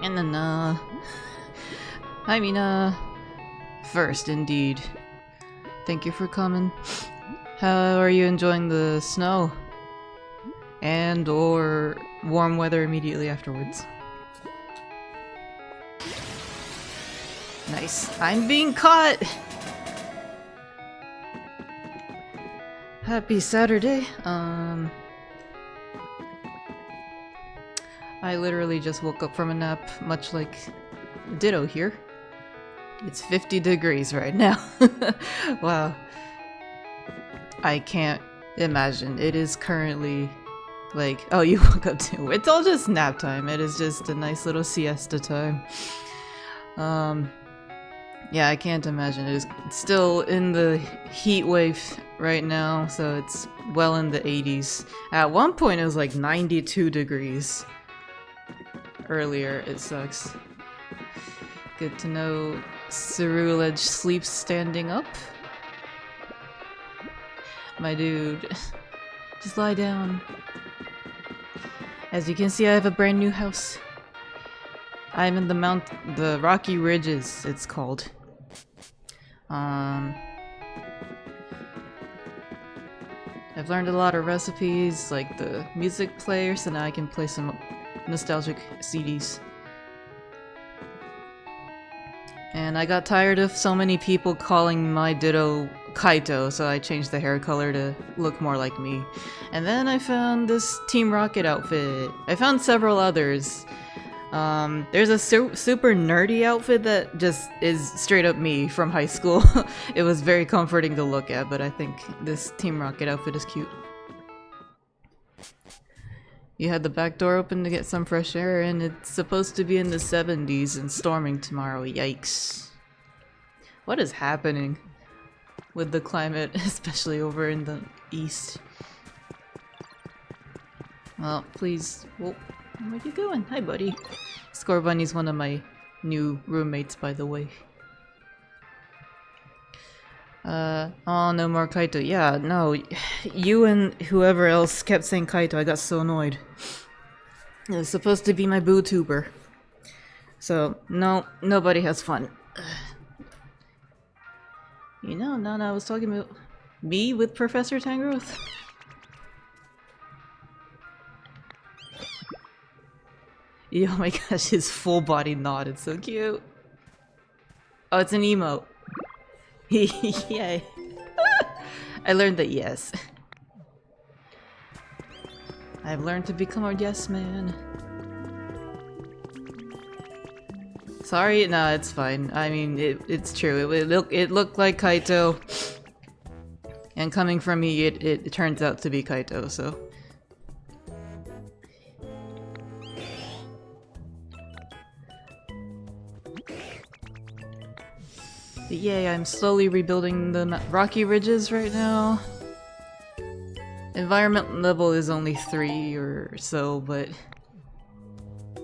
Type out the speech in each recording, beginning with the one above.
And then, I mean, first, indeed. Thank you for coming. How are you enjoying the snow? And or warm weather immediately afterwards? Nice. I'm being caught! Happy Saturday. I literally just woke up from a nap, much like Ditto here. It's 50 degrees right now. Wow. I can't imagine. It is currently like, oh, you woke up too. It's all just nap time. It is just a nice little siesta time. Yeah, I can't imagine. It is still in the heat wave right now, so it's well in the 80s. At one point it was like 92 degrees. Earlier, it sucks. Good to know Cerulege sleeps standing up. My dude, just lie down. As you can see, I have a brand new house. I'm in the Rocky Ridges, it's called. I've learned a lot of recipes, like the music player, so now I can play some nostalgic CDs. And I got tired of so many people calling my Ditto Kaito, so I changed the hair color to look more like me. And then I found this Team Rocket outfit. I found several others. There's a super nerdy outfit that just is straight up me from high school. It was very comforting to look at, but I think this Team Rocket outfit is cute. You had the back door open to get some fresh air, and it's supposed to be in the 70s and storming tomorrow. Yikes. What is happening with the climate, especially over in the east? Well, please. Whoa, where you going? Hi, buddy. Score Bunny's one of my new roommates, by the way. Oh, no more Kaito. Yeah, no. You and whoever else kept saying Kaito. I got so annoyed. It was supposed to be my Veadotube. So, no, nobody has fun. You know, no, I was talking about me with Professor Tangrowth. Oh my gosh, his full body nod. It's so cute. Oh, it's an emote. Yay. I learned that yes. I've learned to become a yes man. Sorry, no, it's fine. I mean, it's true. It looked like Kaito. And coming from me, it turns out to be Kaito, so. But yay, I'm slowly rebuilding the Rocky Ridges right now. Environment level is only 3 or so, but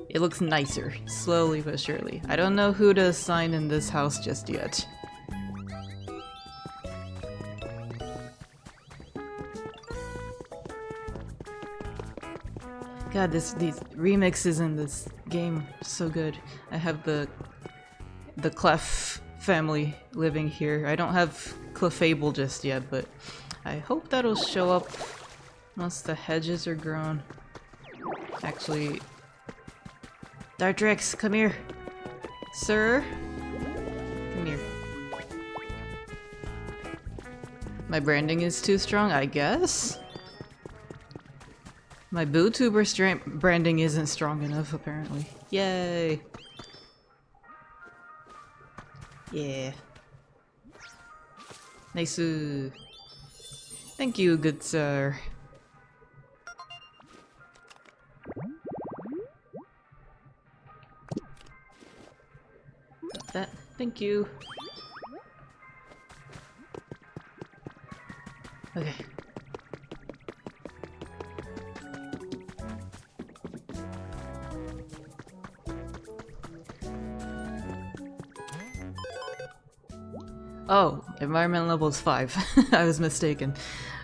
it looks nicer, slowly but surely. I don't know who to assign in this house just yet. God, these remixes in this game are so good. I have the Clef family living here. I don't have Clefable just yet, but I hope that'll show up once the hedges are grown. Actually, Dartrix, come here. Sir? Come here. My branding is too strong, I guess? My Veadotube branding isn't strong enough, apparently. Yay! Yeah. Nice. Thank you, good sir. That. Thank you. Okay. Oh, environment level is 5. I was mistaken.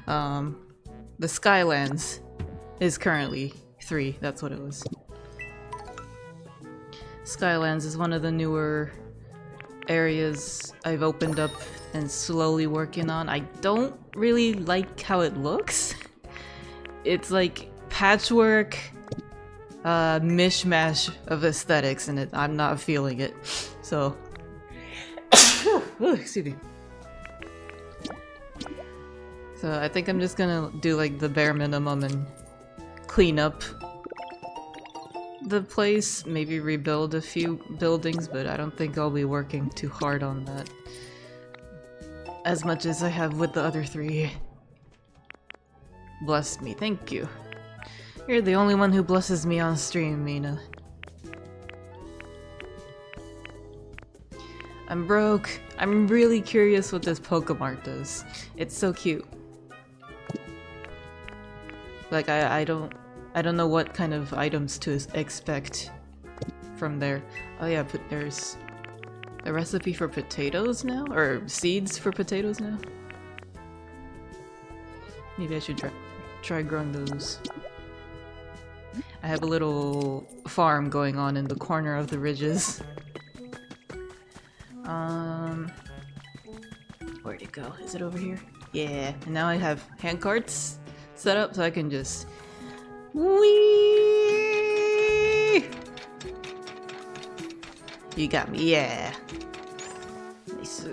The Skylands is currently 3. That's what it was. Skylands is one of the newer areas I've opened up and slowly working on. I don't really like how it looks. It's like patchwork, mishmash of aesthetics, and I'm not feeling it. So, excuse me. So I think I'm just gonna do like the bare minimum and clean up the place, maybe rebuild a few buildings, but I don't think I'll be working too hard on that as much as I have with the other three. Bless me, thank you. You're the only one who blesses me on stream, Mina. I'm broke. I'm really curious what this Pokemart does. It's so cute. Like, I don't know what kind of items to expect from there. Oh yeah, but there's a recipe for potatoes now? Or seeds for potatoes now? Maybe I should try growing those. I have a little farm going on in the corner of the ridges. Where'd it go? Is it over here? Yeah, and now I have hand carts set up so I can just whee! You got me, yeah. Nice.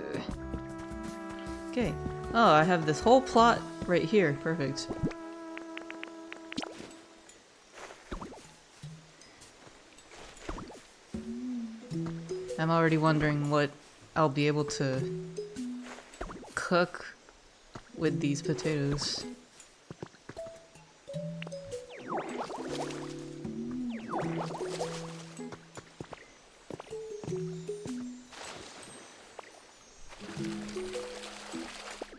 Okay. Oh, I have this whole plot right here. Perfect. I'm already wondering what I'll be able to cook with these potatoes.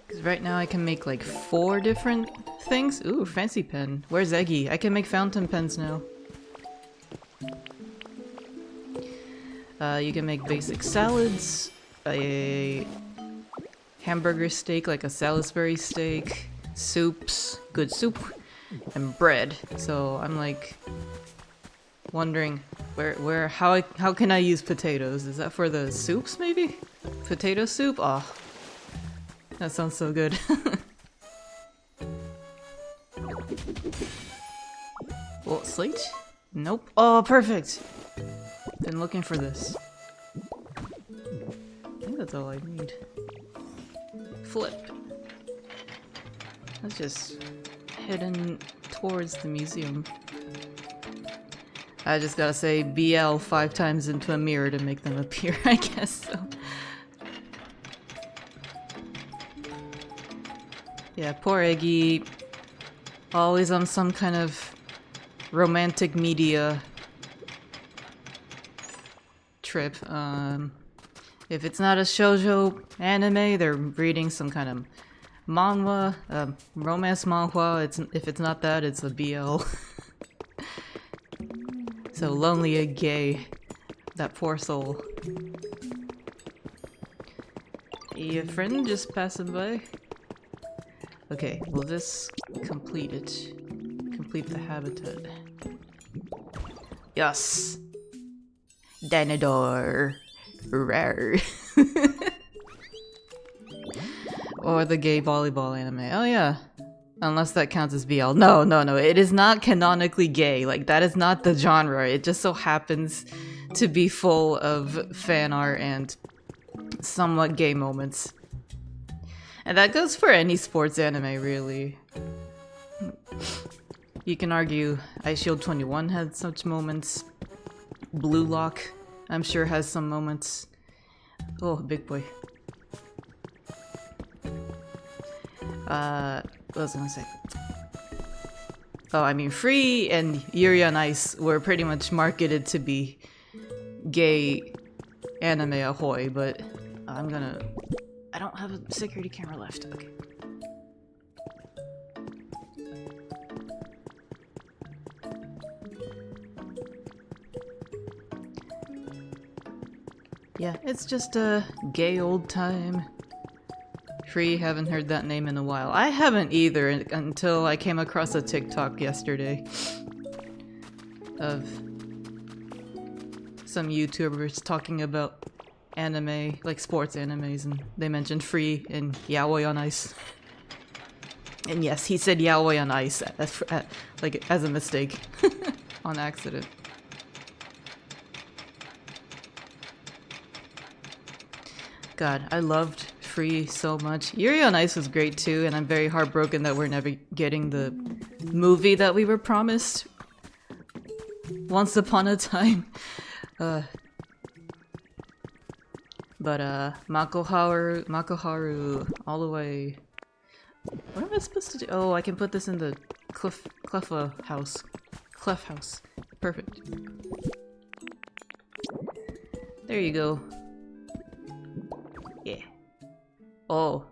Because right now I can make like 4 different things. Ooh, fancy pen. Where's Eggy? I can make fountain pens now. You can make basic salads, a hamburger steak like a Salisbury steak, soups, good soup, and bread. So I'm like wondering how can I use potatoes? Is that for the soups maybe? Potato soup? Oh, that sounds so good. Well, slate? Nope. Oh, perfect! Been looking for this. I think that's all I need. Flip. Let's just heading towards the museum. I just gotta say BL 5 times into a mirror to make them appear, I guess so. Yeah, poor Eggy. Always on some kind of romantic media trip. If it's not a shoujo anime, they're reading some kind of manhwa, romance manhwa. If it's not that, it's a BL. So lonely and gay. That poor soul. Your friend just passing by? Okay, we'll just complete it. Complete the habitat. Yes! Danador. Rare. Or the gay volleyball anime. Oh yeah. Unless that counts as BL. No, it is not canonically gay. Like, that is not the genre. It just so happens to be full of fan art and somewhat gay moments. And that goes for any sports anime, really. You can argue Ice Shield 21 had such moments. Blue Lock, I'm sure, has some moments. Oh, big boy. What was I gonna say? Oh, I mean, Free and Yuri on Ice were pretty much marketed to be gay anime ahoy, but I don't have a security camera left. Okay. Yeah, it's just a gay old time. Free, haven't heard that name in a while. I haven't either until I came across a TikTok yesterday of some YouTubers talking about anime, like sports animes, and they mentioned Free and Yaoi on Ice. And yes, he said Yaoi on Ice like as a mistake, on accident. God, I loved Free so much. Yuri on Ice was great too, and I'm very heartbroken that we're never getting the movie that we were promised once upon a time. But Makoharu all the way. What am I supposed to do? Oh, I can put this in the Clef house. Perfect. There you go. Yeah. Oh,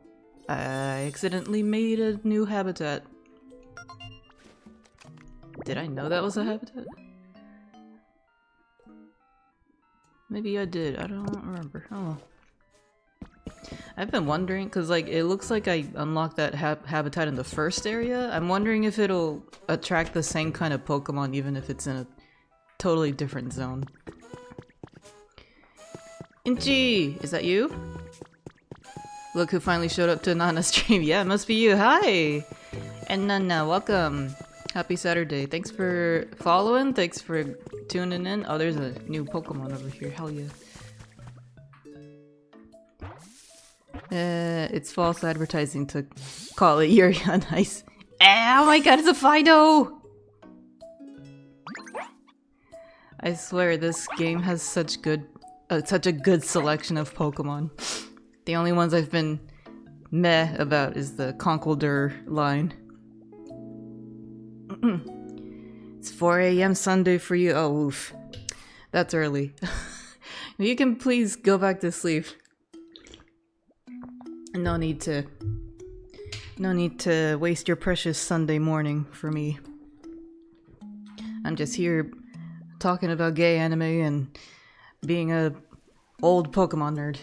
I accidentally made a new habitat. Did I know that was a habitat? Maybe I did. I don't remember. Oh. I've been wondering, because like it looks like I unlocked that habitat in the first area. I'm wondering if it'll attract the same kind of Pokemon even if it's in a totally different zone. Inchi! Is that you? Look who finally showed up to Nana's stream. Yeah, it must be you. Hi! And Nana, welcome. Happy Saturday. Thanks for following. Thanks for tuning in. Oh, there's a new Pokemon over here. Hell yeah. It's false advertising to call it Yuri on Ice. Oh my god, it's a Fido! I swear this game has such a good selection of Pokemon. The only ones I've been meh about is the Conkeldurr line. It's 4 AM Sunday for you. Oh, oof. That's early. You can please go back to sleep. No need to waste your precious Sunday morning for me. I'm just here talking about gay anime and being a old Pokemon nerd.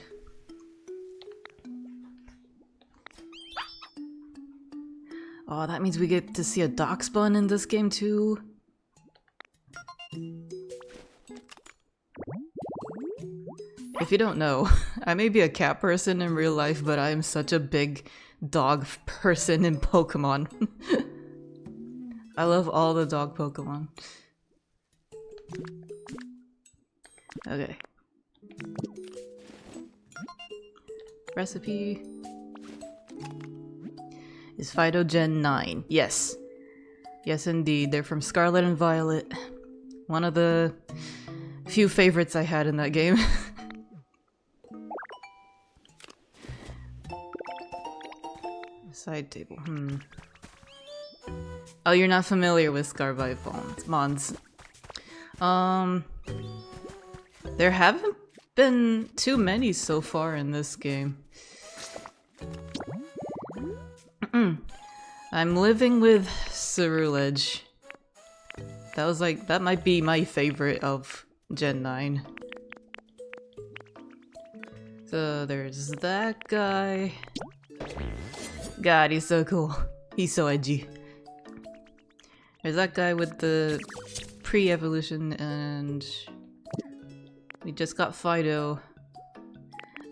Oh, that means we get to see a Darkspawn in this game too. If you don't know, I may be a cat person in real life, but I am such a big dog person in Pokemon. I love all the dog Pokemon. Okay. Recipe is Fido Gen 9. Yes. Yes, indeed. They're from Scarlet and Violet. One of the few favorites I had in that game. Side table. Oh, you're not familiar with Scarvive Mons. There haven't been too many so far in this game. I'm living with Ceruledge. That might be my favorite of Gen 9. So there's that guy. God, he's so cool. He's so edgy. There's that guy with the pre-evolution, and we just got Fido.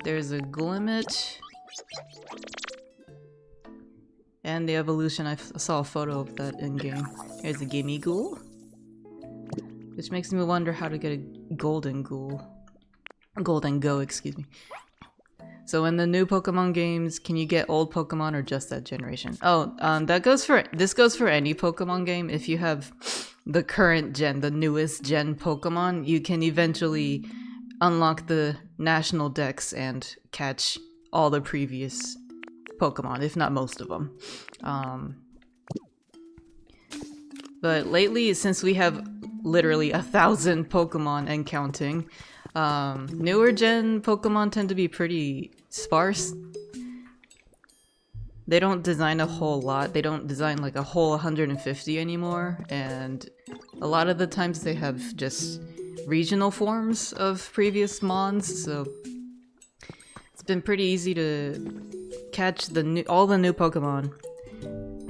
There's a Glimmet. And the evolution, I saw a photo of that in-game. There's a Gimme Ghoul. Which makes me wonder how to get a Golden Ghoul. Golden Go, excuse me. So in the new Pokemon games, can you get old Pokemon or just that generation? Oh, this goes for any Pokemon game. If you have the current gen, the newest gen Pokemon, you can eventually unlock the national dex and catch all the previous Pokemon, if not most of them. But lately, since we have literally 1,000 Pokemon and counting, newer gen Pokemon tend to be pretty sparse. They don't design a whole lot. They don't design like a whole 150 anymore, and a lot of the times they have just regional forms of previous mons, so it's been pretty easy to catch all the new Pokemon.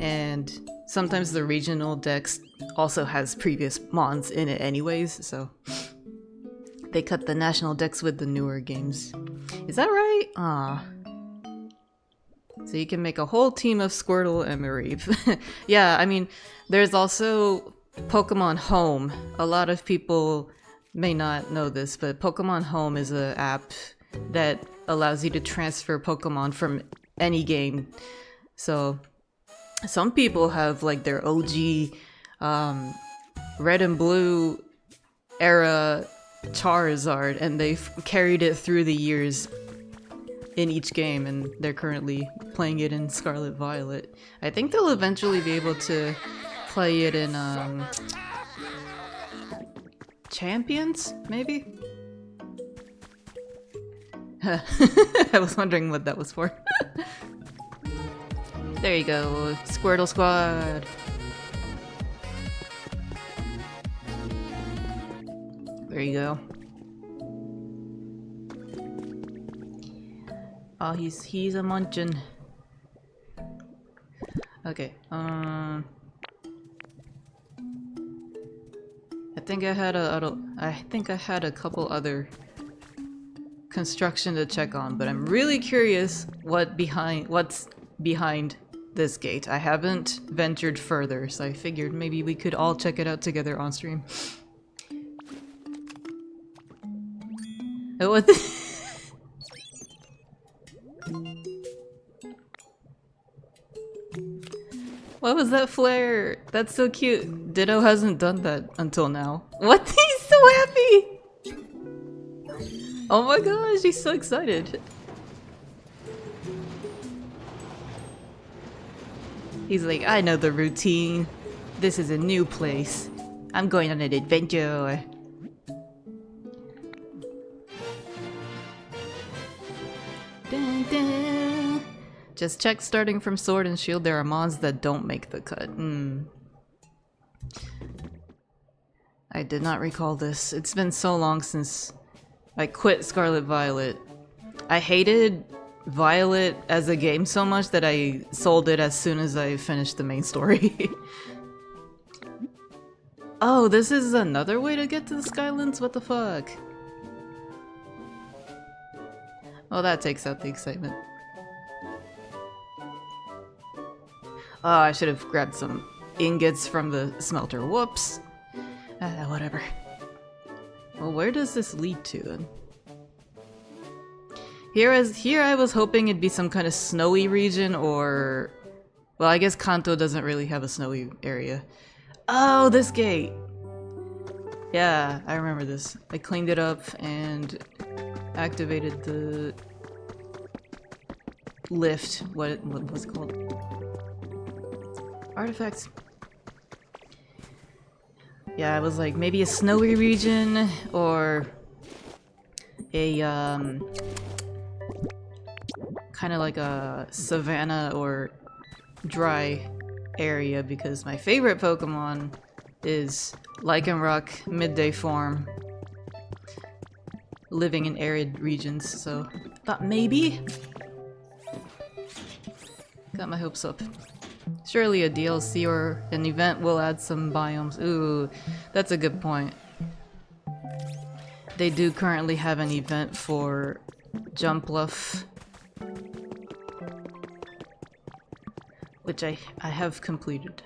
And sometimes the regional dex also has previous mons in it anyways, so They cut the national decks with the newer games. Is that right? Ah. So you can make a whole team of Squirtle and Mareep. Yeah, I mean, there's also Pokemon Home. A lot of people may not know this, but Pokemon Home is an app that allows you to transfer Pokemon from any game. So some people have like their OG red and blue era Charizard, and they've carried it through the years in each game, and they're currently playing it in Scarlet Violet. I think they'll eventually be able to play it in Champions, maybe? I was wondering what that was for. There you go, Squirtle Squad! There you go. Oh, he's a munchin'. Okay, I think I had a couple other construction to check on, but I'm really curious what's behind this gate. I haven't ventured further, so I figured maybe we could all check it out together on stream. Oh, what the What was that flare? That's so cute. Ditto hasn't done that until now. What? He's so happy! Oh my gosh, he's so excited. He's like, I know the routine. This is a new place. I'm going on an adventure. Dun, dun. Just check starting from Sword and Shield, there are mons that don't make the cut. I did not recall this. It's been so long since I quit Scarlet Violet. I hated Violet as a game so much that I sold it as soon as I finished the main story. Oh, this is another way to get to the Skylands? What the fuck? Well, that takes out the excitement. Oh, I should have grabbed some ingots from the smelter. Whoops. Whatever. Well, where does this lead to then? Here I was hoping it'd be some kind of snowy region, or... Well, I guess Kanto doesn't really have a snowy area. Oh, this gate! Yeah, I remember this. I cleaned it up and activated the lift. What was it called? Artifacts. Yeah, I was like, maybe a snowy region, or a, kind of like a savanna or dry area, because my favorite Pokemon is Lycanroc midday form, living in arid regions, so thought maybe. Got my hopes up. Surely a DLC or an event will add some biomes. Ooh, that's a good point. They do currently have an event for Jumpluff, which I have completed.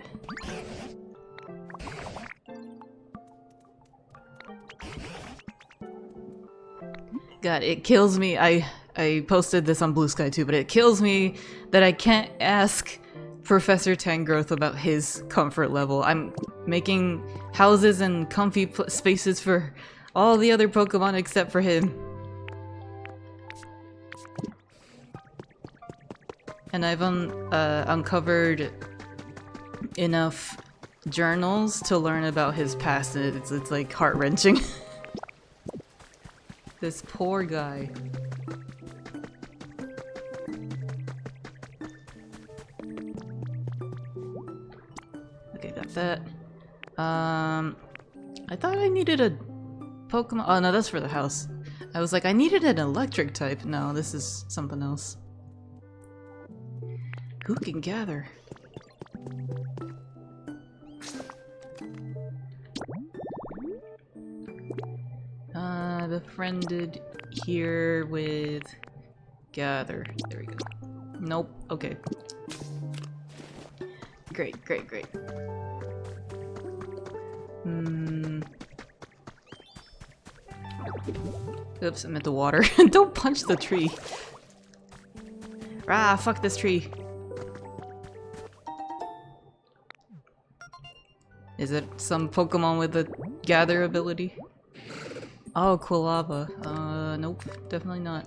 God, it kills me. I posted this on Blue Sky too, but it kills me that I can't ask Professor Tangrowth about his comfort level. I'm making houses and comfy spaces for all the other Pokemon except for him. And I've uncovered enough journals to learn about his past, and it's like heart-wrenching. This poor guy. Okay, got that. I thought I needed a Pokemon. Oh no, that's for the house. I was like, I needed an electric type. No, this is something else. Who can gather? Friended here with gather. There we go. Nope. Okay. Great, great, great. Oops, I meant the water. Don't punch the tree. Ah, fuck this tree. Is it some Pokemon with a gather ability? Oh, Quilava. Nope, definitely not.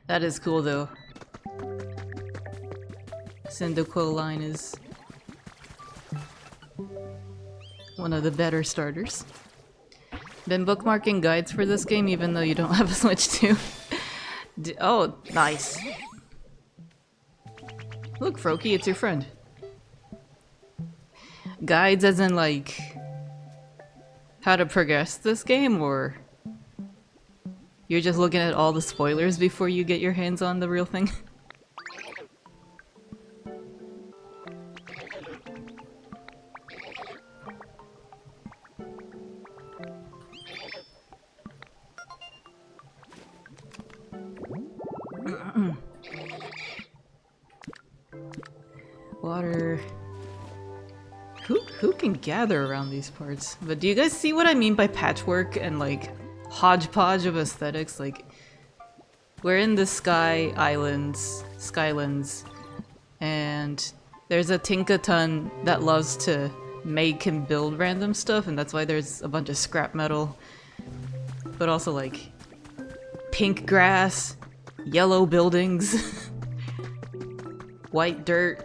That is cool though. Cyndaquil line is one of the better starters. Been bookmarking guides for this game even though you don't have a Switch too. Oh, nice. Look, Froakie, it's your friend. Guides as in like how to progress this game, or you're just looking at all the spoilers before you get your hands on the real thing? Water. Who can gather around these parts? But do you guys see what I mean by patchwork and like hodgepodge of aesthetics? Like, we're in the Skylands, and there's a Tinkaton that loves to make and build random stuff, and that's why there's a bunch of scrap metal. But also like pink grass, yellow buildings, white dirt.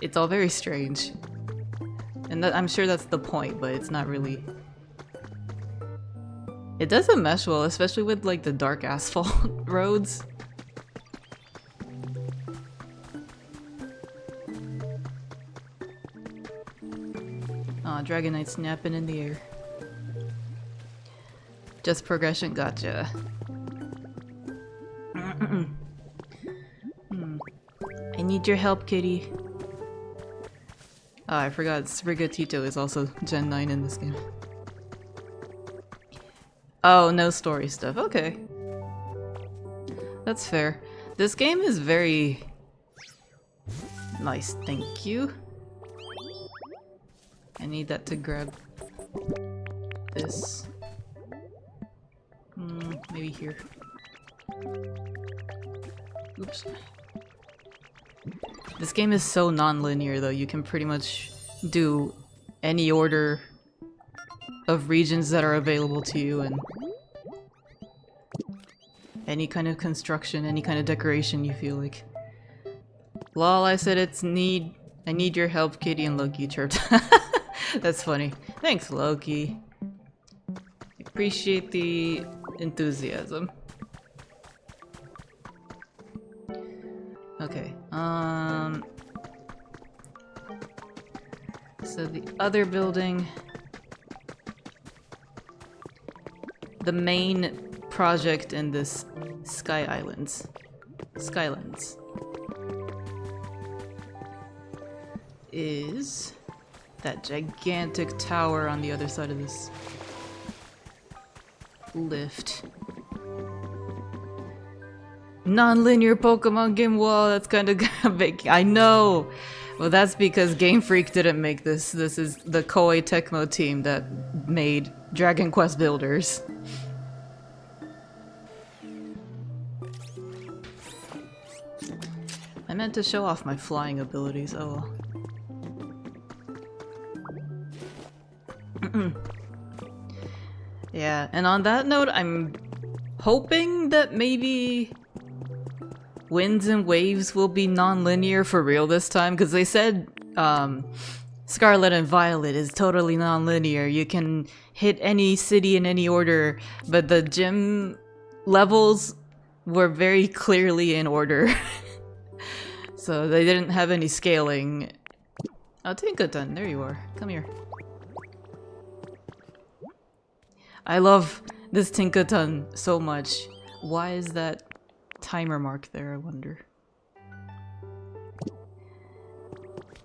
It's all very strange. And I'm sure that's the point, but it's not really. It doesn't mesh well, especially with like the dark asphalt roads. Aw, Dragonite snapping in the air. Just progression, gotcha. I need your help, kitty. Oh, I forgot Sprigatito is also Gen 9 in this game. Oh, no story stuff. Okay. That's fair. This game is very nice, thank you. I need that to grab this. Maybe here. Oops. This game is so non-linear though, you can pretty much do any order of regions that are available to you and any kind of construction, any kind of decoration you feel like. Lol, I said I need your help, kitty, and Loki chirped. That's funny. Thanks, Loki. Appreciate the enthusiasm. Okay, so the other building, the main project in this Skylands, is that gigantic tower on the other side of this lift. Non-linear Pokemon game wall, that's kind of big. I know! Well, that's because Game Freak didn't make this. This is the Koei Tecmo team that made Dragon Quest Builders. I meant to show off my flying abilities, oh well. Yeah, and on that note, I'm hoping that maybe Winds and Waves will be non-linear for real this time, because they said Scarlet and Violet is totally non-linear. You can hit any city in any order, but the gym levels were very clearly in order. So they didn't have any scaling. Oh, Tinkaton, there you are. Come here. I love this Tinkaton so much. Why is that timer mark there, I wonder?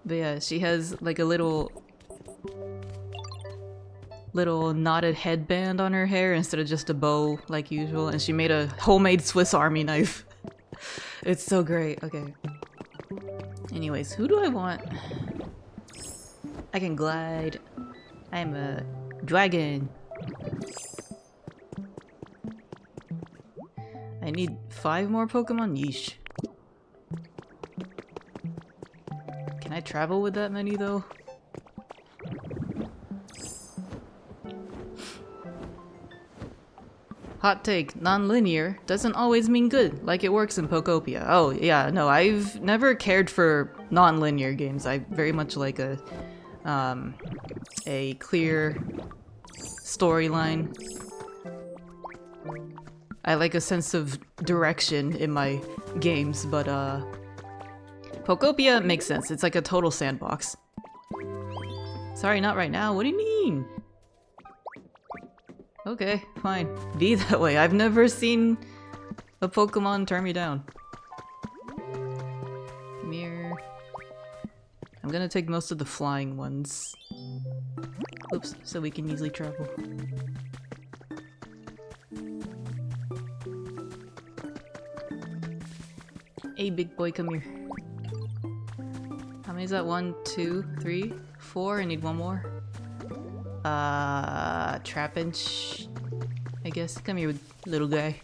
But yeah, she has like a little little knotted headband on her hair instead of just a bow like usual, and she made a homemade Swiss Army knife. It's so great. Okay. Anyways, who do I want? I can glide. I'm a dragon. I need 5 more Pokemon? Yeesh. Can I travel with that many though? Hot take, non-linear doesn't always mean good, like it works in Pokopia. Oh yeah, no, I've never cared for non-linear games. I very much like a clear storyline. I like a sense of direction in my games, but Pokopia makes sense. It's like a total sandbox. Sorry, not right now. What do you mean? Okay, fine. Be that way. I've never seen a Pokemon turn me down. Come here. I'm gonna take most of the flying ones. Oops, so we can easily travel. Hey, big boy, come here. How many is that? 1, 2, 3, 4? I need 1 more. Trapinch, I guess. Come here, little guy.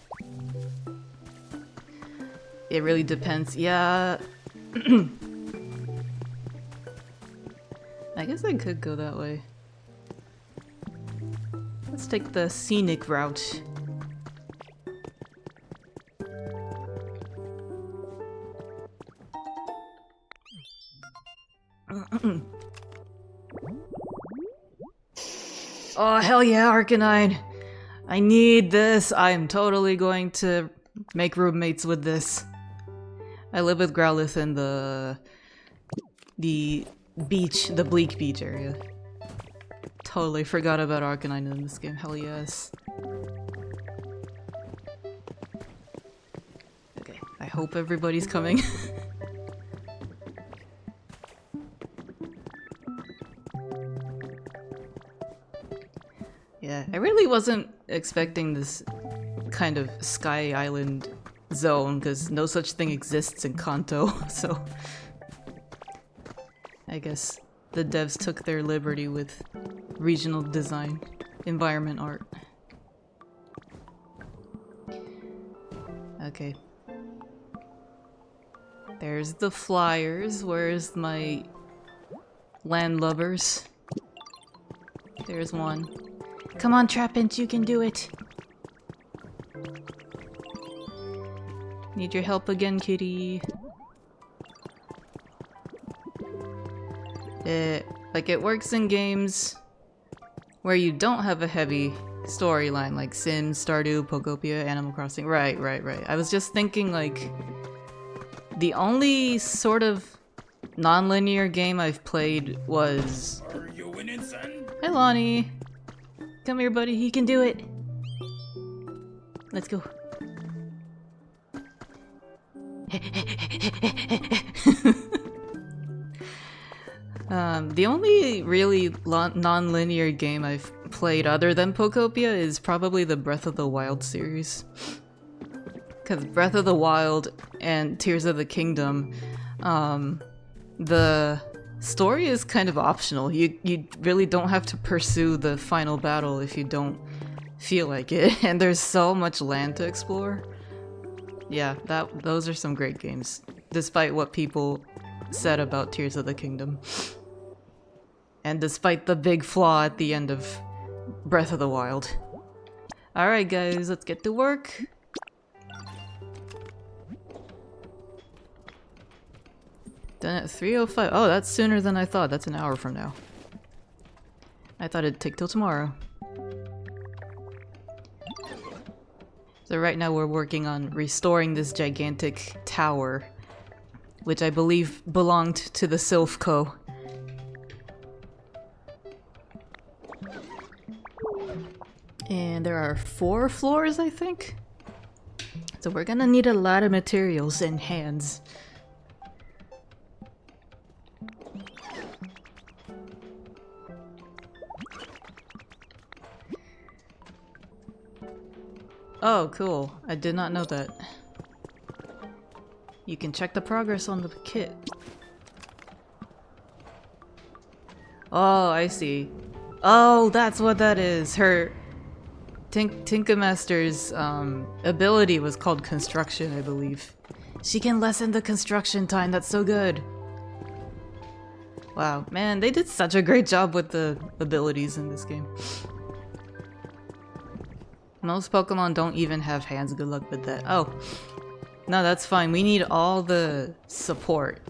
It really depends. Yeah. I guess I could go that way. Let's take the scenic route. Oh, hell yeah, Arcanine! I need this! I'm totally going to make roommates with this. I live with Growlithe in the beach, the Bleak Beach area. Totally forgot about Arcanine in this game, hell yes. Okay, I hope everybody's coming. Yeah, I really wasn't expecting this kind of Sky Island zone, because no such thing exists in Kanto, so... I guess the devs took their liberty with regional design, environment art. Okay. There's the flyers, where's my landlubbers? There's one. Come on, Trapinch, you can do it! Need your help again, kitty. Like, it works in games where you don't have a heavy storyline, like Sims, Stardew, Pokopia, Animal Crossing. Right. I was just thinking, like, the only sort of non-linear game I've played was... Are you winning, son? Hey, Lonnie! Come here, buddy, he can do it! Let's go. The only really non-linear game I've played other than Pokopia is probably the Breath of the Wild series. Because Breath of the Wild and Tears of the Kingdom, the story is kind of optional. You really don't have to pursue the final battle if you don't feel like it, and there's so much land to explore. Yeah, those are some great games, despite what people said about Tears of the Kingdom. And despite the big flaw at the end of Breath of the Wild. Alright guys, let's get to work. Done at 3:05. Oh, that's sooner than I thought. That's an hour from now. I thought it'd take till tomorrow. So right now we're working on restoring this gigantic tower, which I believe belonged to the Sylph Co. And there are 4 floors, I think? So we're gonna need a lot of materials and hands. Oh, cool. I did not know that. You can check the progress on the kit. Oh, I see. Oh, that's what that is. Her Tinkamaster's ability was called construction, I believe. She can lessen the construction time. That's so good. Wow, man, they did such a great job with the abilities in this game. Most Pokemon don't even have hands. Good luck with that. Oh, no, that's fine. We need all the support.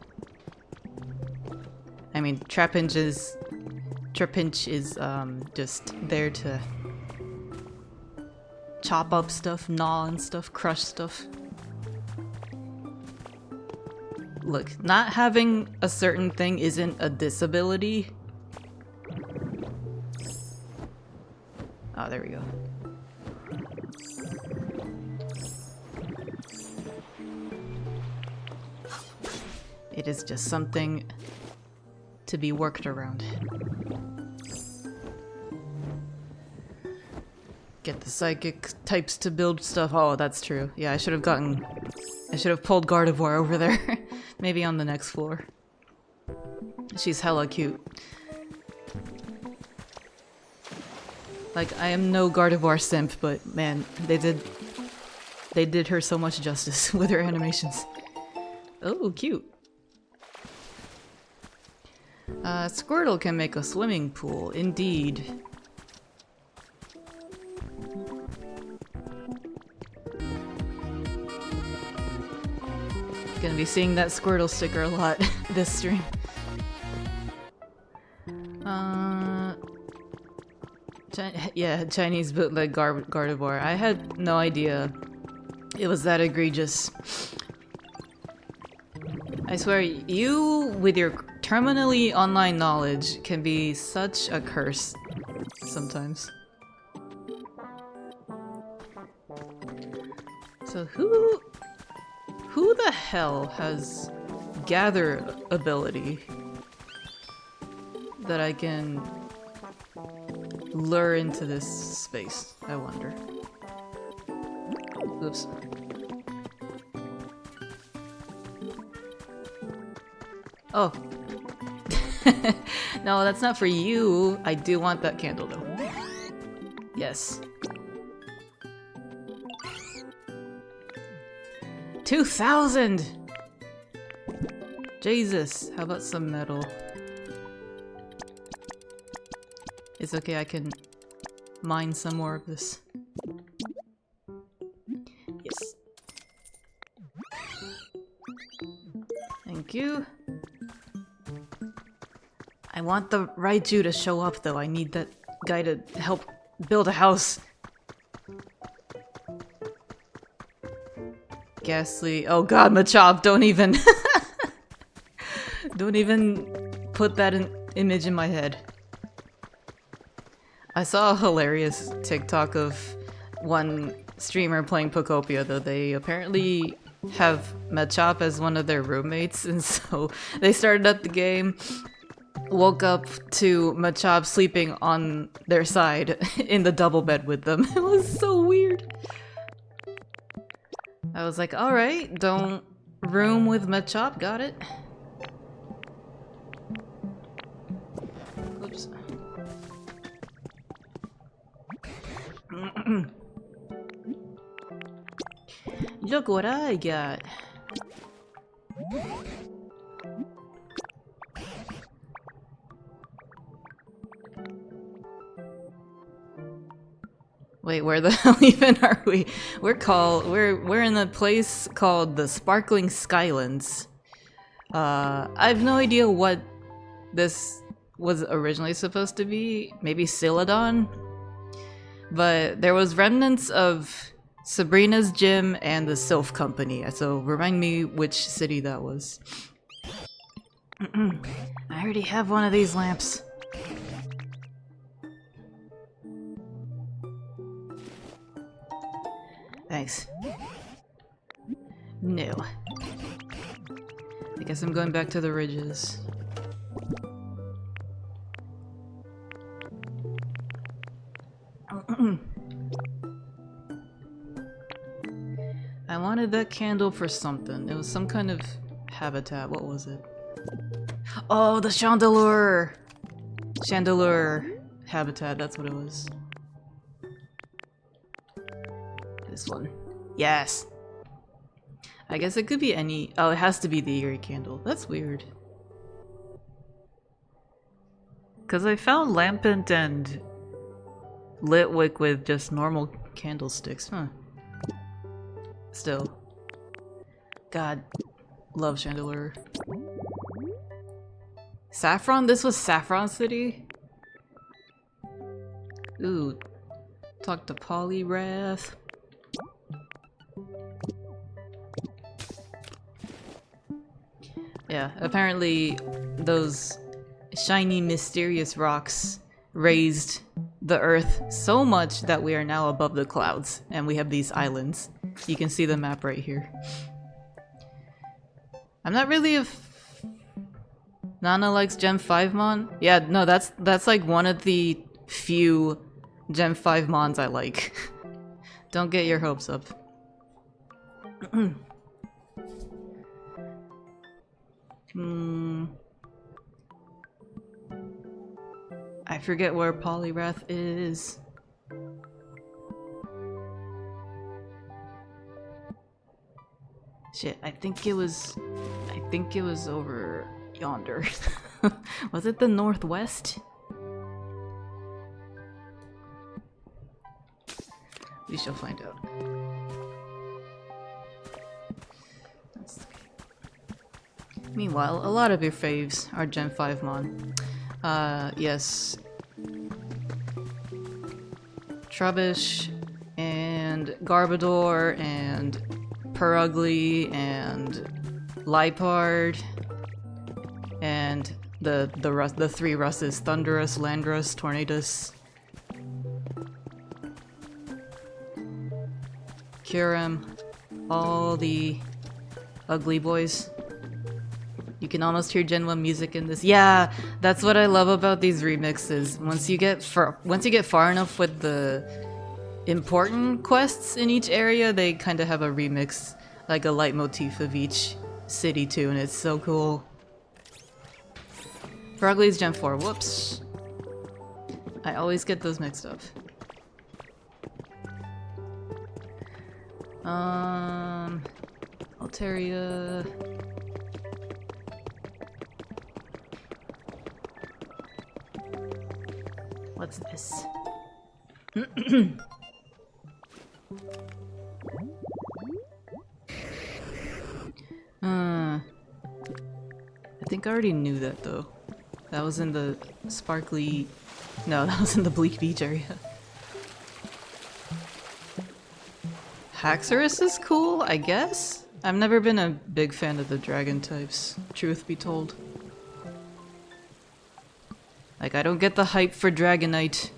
I mean, Trapinch is just there to chop up stuff, gnaw and stuff, crush stuff. Look, not having a certain thing isn't a disability. Oh, there we go. It is just something to be worked around. Get the psychic types to build stuff. Oh, that's true. Yeah, I should have pulled Gardevoir over there. Maybe on the next floor. She's hella cute. Like, I am no Gardevoir simp, but man, they did her so much justice with her animations. Oh, cute. Squirtle can make a swimming pool, indeed. Gonna be seeing that Squirtle sticker a lot this stream. Yeah, Chinese bootleg Gardevoir. I had no idea it was that egregious. I swear, you, with your terminally online knowledge, can be such a curse sometimes. So who the hell has gather ability that I can lure into this space, I wonder. Oops. Oh. No, that's not for you. I do want that candle though. Yes. 2,000! Jesus, how about some metal? It's okay, I can mine some more of this. Yes. Thank you. I want the Raichu to show up though. I need that guy to help build a house. Ghastly. Oh god, Machop, don't even... don't even put that image in my head. I saw a hilarious TikTok of one streamer playing Pokopia, though. They apparently have Machop as one of their roommates, and so they started up the game, woke up to Machop sleeping on their side in the double bed with them. It was so weird. I was like, alright, don't room with Machop, got it? Oops. Look what I got. Wait, where the hell even are we? We're in a place called the Sparkling Skylands. I have no idea what this was originally supposed to be. Maybe Celadon? But there was remnants of Sabrina's gym and the Sylph Company, so remind me which city that was. I already have one of these lamps. Thanks. No. I guess I'm going back to the ridges. wanted that candle for something. It was some kind of habitat. What was it? Oh, the chandelier! Chandelier habitat, that's what it was. This one. Yes! I guess it could be any... Oh, it has to be the Eerie candle. That's weird. Because I found Lampent and Litwick with just normal candlesticks. Huh. Still. God. Love Chandelier. Saffron? This was Saffron City? Ooh. Talk to Polyrath. Yeah, apparently those shiny, mysterious rocks raised the Earth so much that we are now above the clouds, and we have these islands. You can see the map right here. I'm not really a Nana likes Gem 5 Mon? Yeah, no, that's like one of the few Gem 5 Mons I like. Don't get your hopes up. I forget where Polyrath is. Shit, I think it was over yonder. Was it the northwest? We shall find out. Meanwhile, a lot of your faves are Gen 5 Mon. Yes. Trubbish, and Garbodor, and Purugly, and Liepard, and the three Russes, Thundurus, Landorus, Tornadus, Kyurem, all the ugly boys. You can almost hear Gen 1 music in this. Yeah, that's what I love about these remixes. Once you get far enough with the important quests in each area, they kind of have a remix, like a leitmotif of each city too, and it's so cool. Frogly's Gen 4. Whoops. I always get those mixed up. Altaria. What's this? I think I already knew that though. That was in the sparkly... No, that was in the Bleak Beach area. Haxorus is cool, I guess? I've never been a big fan of the dragon types, truth be told. Like, I don't get the hype for Dragonite.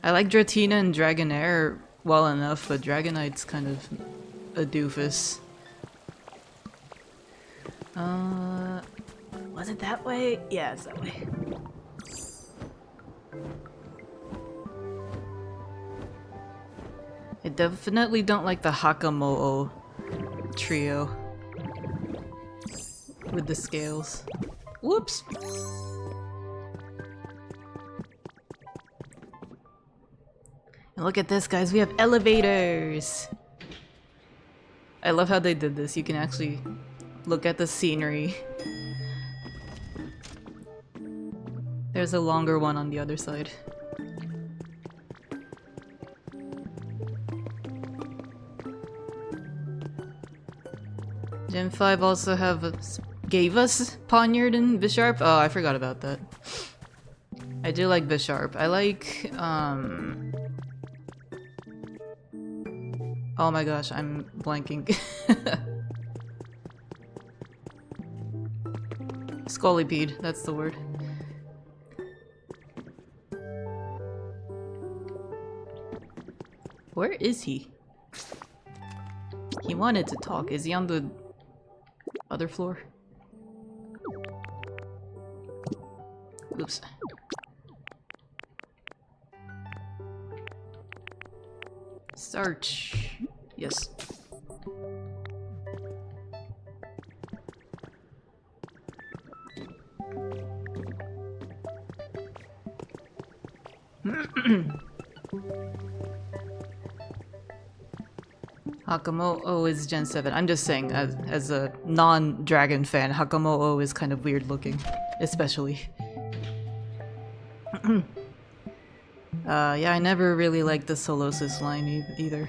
I like Dratini and Dragonair well enough, but Dragonite's kind of a doofus. Was it that way? Yeah, it's that way. I definitely don't like the Hakamo'o trio with the scales. Whoops! And look at this, guys, we have elevators! I love how they did this. You can actually look at the scenery. There's a longer one on the other side. Gen 5 also gave us Poniard and Bisharp. Oh, I forgot about that. I do like Bisharp. I like, oh my gosh, I'm blanking. Scolipede, that's the word. Where is he? He wanted to talk. Is he on the other floor? Oops. Search. Yes. Hakamo'o is Gen 7. I'm just saying, as a non-dragon fan, Hakamo'o is kind of weird looking. Especially. Yeah, I never really liked the Solosis line either.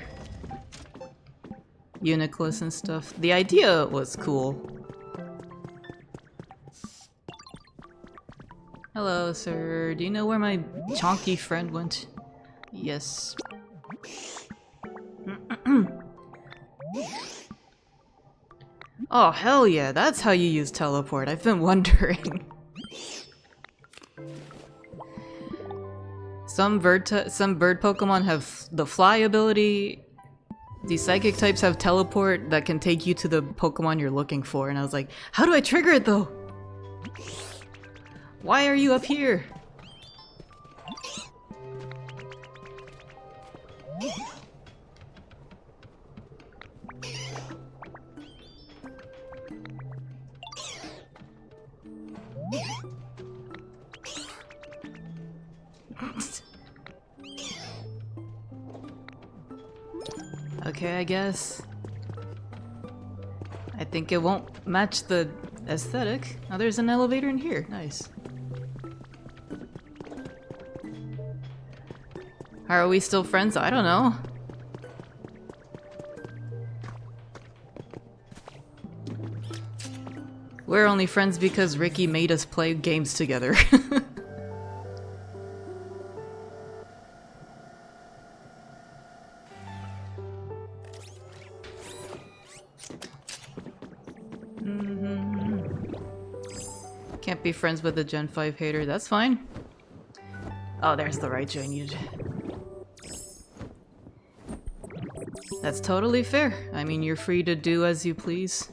Uniclus and stuff. The idea was cool. Hello, sir. Do you know where my chonky friend went? Yes. Oh, hell yeah. That's how you use teleport. I've been wondering. Some bird Pokemon have the fly ability. The psychic types have teleport that can take you to the Pokemon you're looking for. And I was like, how do I trigger it though? Why are you up here? Okay, I guess. I think it won't match the aesthetic. Oh, there's an elevator in here. Nice. Are we still friends? I don't know. We're only friends because Ricky made us play games together. Can't be friends with a Gen 5 hater, that's fine. Oh, there's the Raichu I needed. That's totally fair. I mean, you're free to do as you please.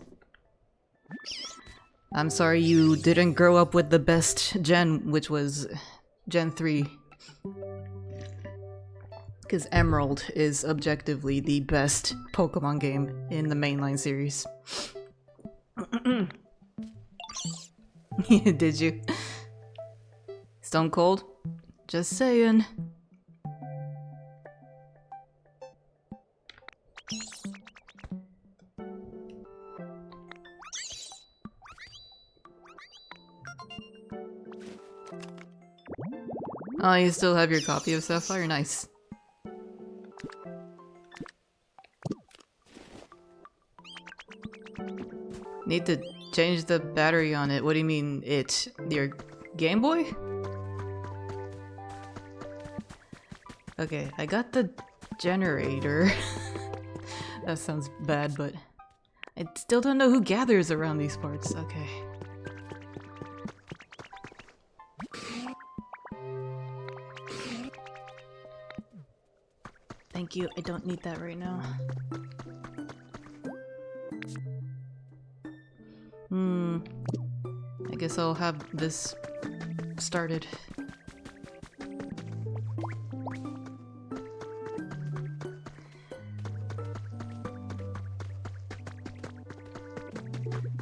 I'm sorry you didn't grow up with the best gen, which was Gen 3. Because Emerald is objectively the best Pokemon game in the mainline series. Did you? Stone Cold? Just saying. Oh, you still have your copy of Sapphire? Nice. Need to change the battery on it. What do you mean, it? Your Game Boy? Okay, I got the generator. That sounds bad, but I still don't know who gathers around these parts. Okay. Thank you, I don't need that right now. I guess I'll have this started.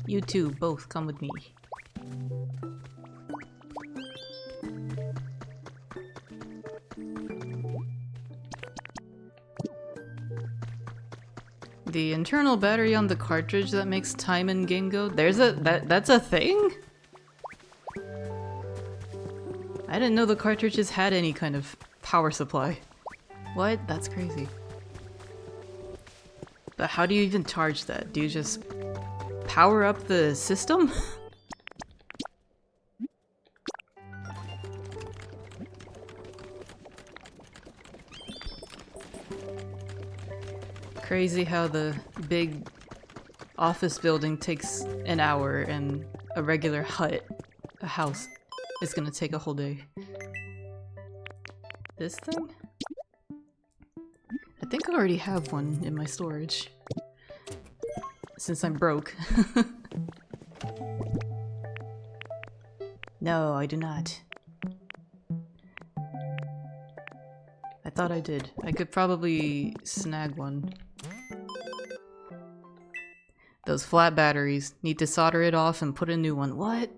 You two, both come with me. The internal battery on the cartridge that makes time in game go? That's a thing? I didn't know the cartridges had any kind of power supply. What? That's crazy. But how do you even charge that? Do you just power up the system? Crazy how the big office building takes an hour and a regular hut, a house, is gonna take a whole day. This thing? I think I already have one in my storage. Since I'm broke. No, I do not. I thought I did. I could probably snag one. Those flat batteries. Need to solder it off and put a new one. What?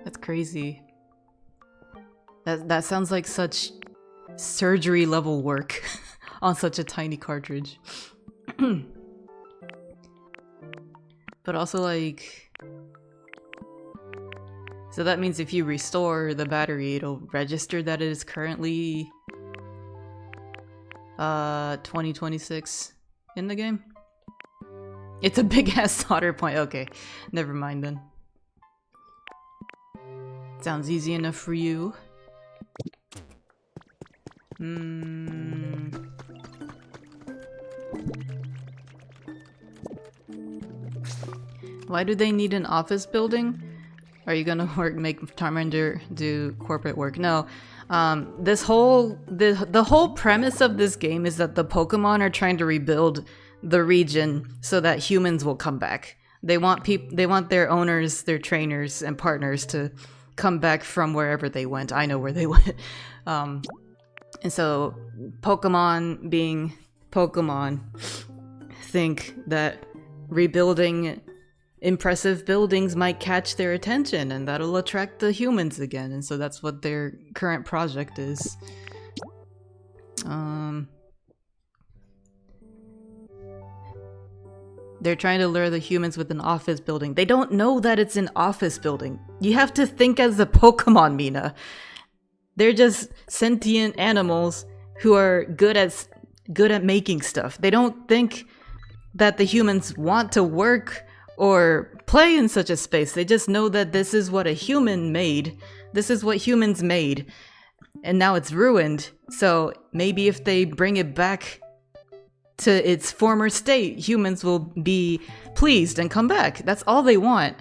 That's crazy. That sounds like such surgery level work on such a tiny cartridge. But also like... So that means if you restore the battery, it'll register that it is currently 2026 in the game? It's a big ass solder point. Okay, never mind then. Sounds easy enough for you. Why do they need an office building? Are you gonna make Charmander do corporate work? No. The whole premise of this game is that the Pokemon are trying to rebuild the region so that humans will come back. They want their owners, their trainers, and partners to come back from wherever they went. I know where they went. And so Pokemon being Pokemon think that rebuilding impressive buildings might catch their attention and that'll attract the humans again, and so that's what their current project is. They're trying to lure the humans with an office building. They don't know that it's an office building. You have to think as a Pokemon, Mina. They're just sentient animals who are good at making stuff. They don't think that the humans want to work or play in such a space. They just know that this is what a human made. This is what humans made. And now it's ruined. So maybe if they bring it back to its former state, humans will be pleased and come back. That's all they want.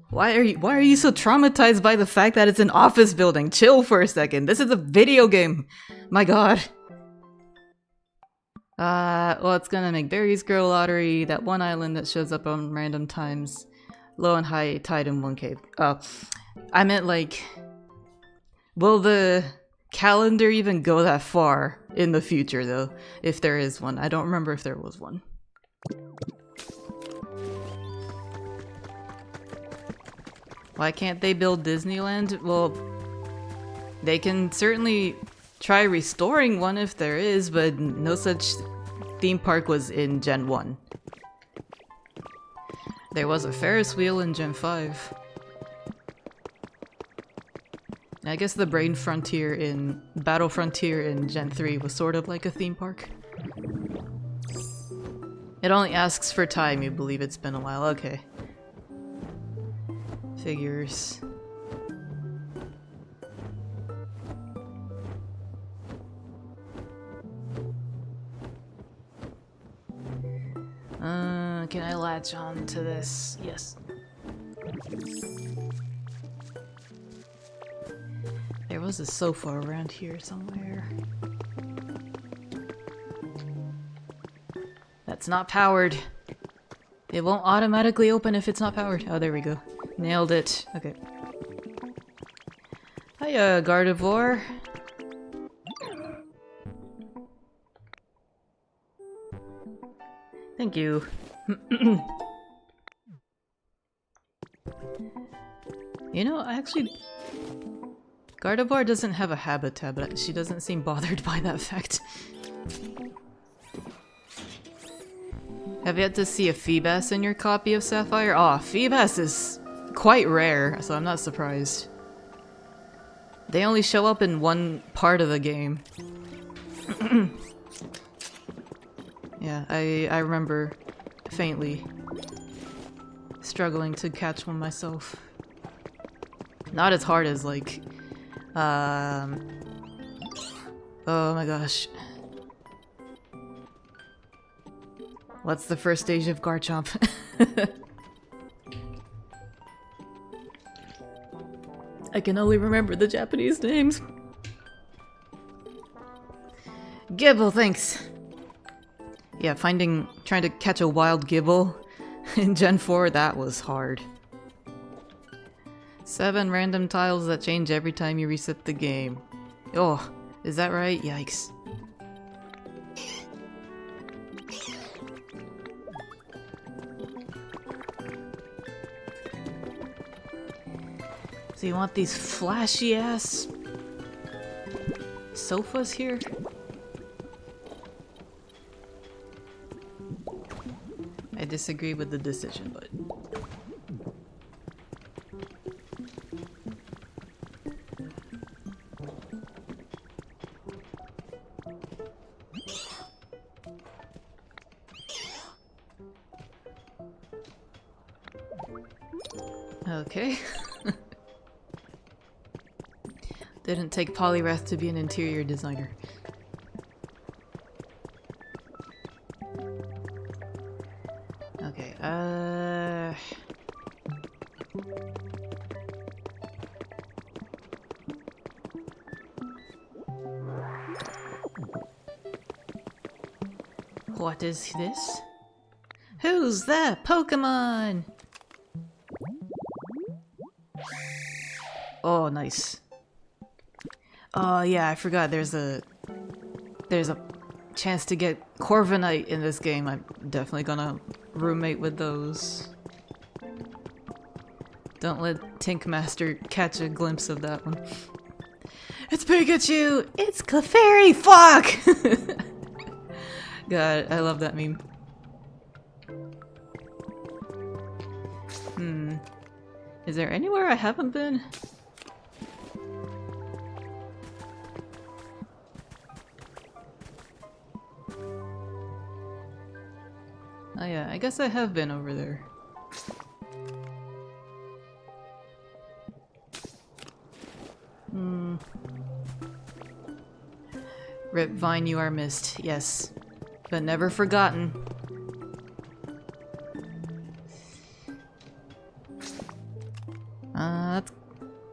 Why are you so traumatized by the fact that it's an office building? Chill for a second. This is a video game. My god. Well, it's gonna make berries grow lottery, that one island that shows up on random times, low and high tide in one cave. Oh, I meant like, will the calendar even go that far in the future though, if there is one? I don't remember if there was one. Why can't they build Disneyland? Well, they can certainly try restoring one if there is, but no such theme park was in Gen 1. There was a Ferris wheel in Gen 5. I guess the Battle Frontier in Gen 3 was sort of like a theme park. It only asks for time, you believe it's been a while. Okay. Figures. Can I latch on to this? Yes. There was a sofa around here somewhere. That's not powered. It won't automatically open if it's not powered. Oh, there we go. Nailed it. Okay. Hiya, Gardevoir. Thank you. You know, actually, Gardevoir doesn't have a habitat, but she doesn't seem bothered by that fact. Have yet to see a Feebas in your copy of Sapphire? Aw, Feebas is quite rare, so I'm not surprised. They only show up in one part of the game. Yeah, I remember faintly struggling to catch one myself. Not as hard as like, oh my gosh. What's the first stage of Garchomp? I can only remember the Japanese names. Gibble, thanks. Yeah, trying to catch a wild Gibble in Gen 4, that was hard. 7 random tiles that change every time you reset the game. Oh, is that right? Yikes. So you want these flashy ass sofas here? I disagree with the decision, but... Okay. Didn't take Polyrath to be an interior designer. Okay, what is this? Who's that Pokemon? Oh, nice. Oh yeah, I forgot there's a chance to get Corviknight in this game. I'm definitely gonna roommate with those. Don't let Tinkmaster catch a glimpse of that one. It's Pikachu! It's Clefairy! Fuck! God, I love that meme. Is there anywhere I haven't been? Oh yeah, I guess I have been over there. Rip Vine, you are missed. Yes. But never forgotten.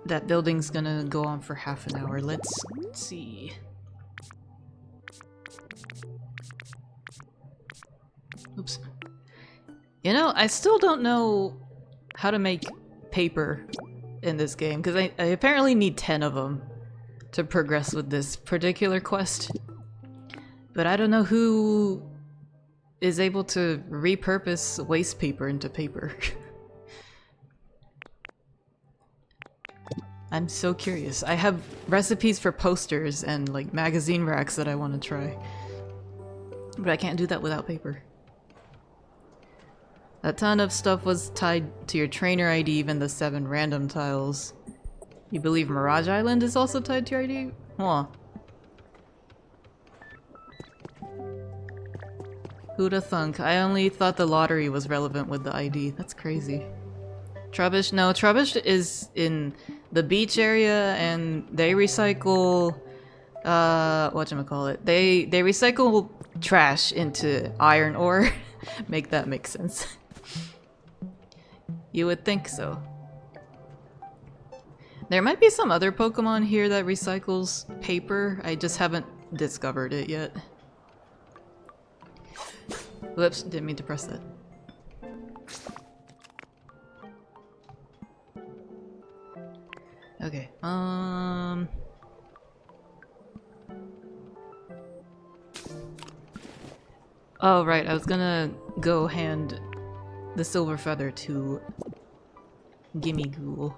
That building's gonna go on for half an hour. Let's see. Oops. You know, I still don't know how to make paper in this game, because I apparently need 10 of them to progress with this particular quest. But I don't know who is able to repurpose waste paper into paper. I'm so curious. I have recipes for posters and like magazine racks that I want to try. But I can't do that without paper. A ton of stuff was tied to your trainer ID, even the 7 random tiles. You believe Mirage Island is also tied to your ID? Huh. Who'da thunk? I only thought the lottery was relevant with the ID. That's crazy. Trubbish? No, Trubbish is in the beach area and they recycle... whatchamacallit? They recycle trash into iron ore. Make that make sense. You would think so. There might be some other Pokemon here that recycles paper. I just haven't discovered it yet. Whoops, didn't mean to press that. Okay, oh right, I was gonna go hand the silver feather to Gimme Ghoul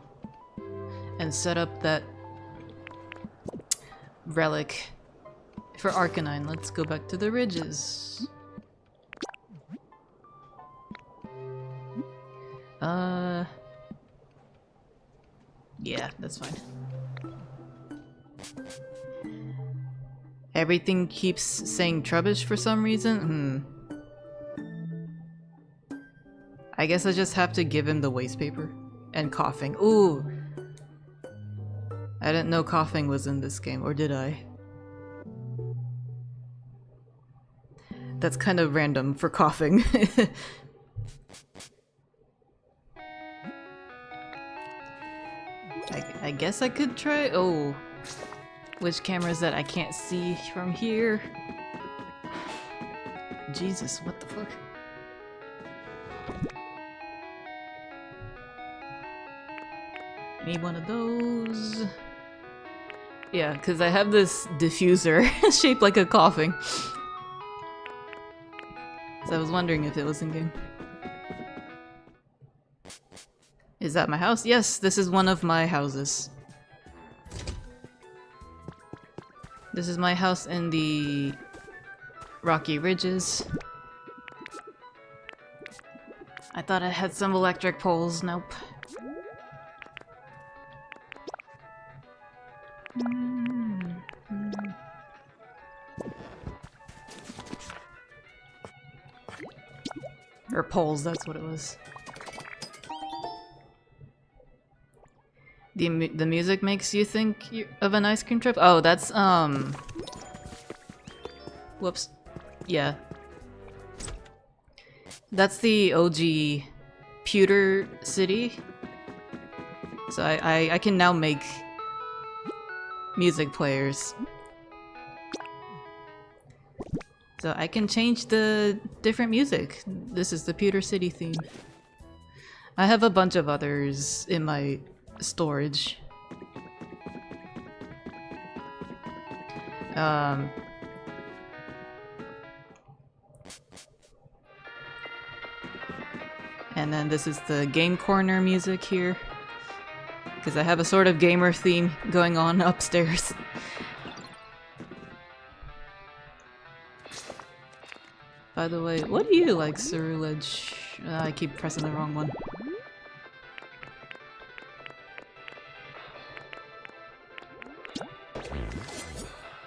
and set up that relic for Arcanine. Let's go back to the ridges. Yeah, that's fine. Everything keeps saying Trubbish for some reason? I guess I just have to give him the waste paper. And coughing. Ooh! I didn't know coughing was in this game, or did I? That's kind of random for coughing. I guess I could try. Oh, which camera is that? I can't see from here. Jesus, what the fuck? Need one of those. Yeah, because I have this diffuser shaped like a coughing. So I was wondering if it was in game. Is that my house? Yes, this is one of my houses. This is my house in the Rocky Ridges. I thought I had some electric poles. Nope. Or poles, that's what it was. The music makes you think of an ice cream truck? Oh, that's, whoops. Yeah. That's the OG pewter city. So I can now make music players. So I can change the different music. This is the pewter city theme. I have a bunch of others in my storage. And then this is the game corner music here. Because I have a sort of gamer theme going on upstairs. By the way, what do you like, Cerulege? I keep pressing the wrong one.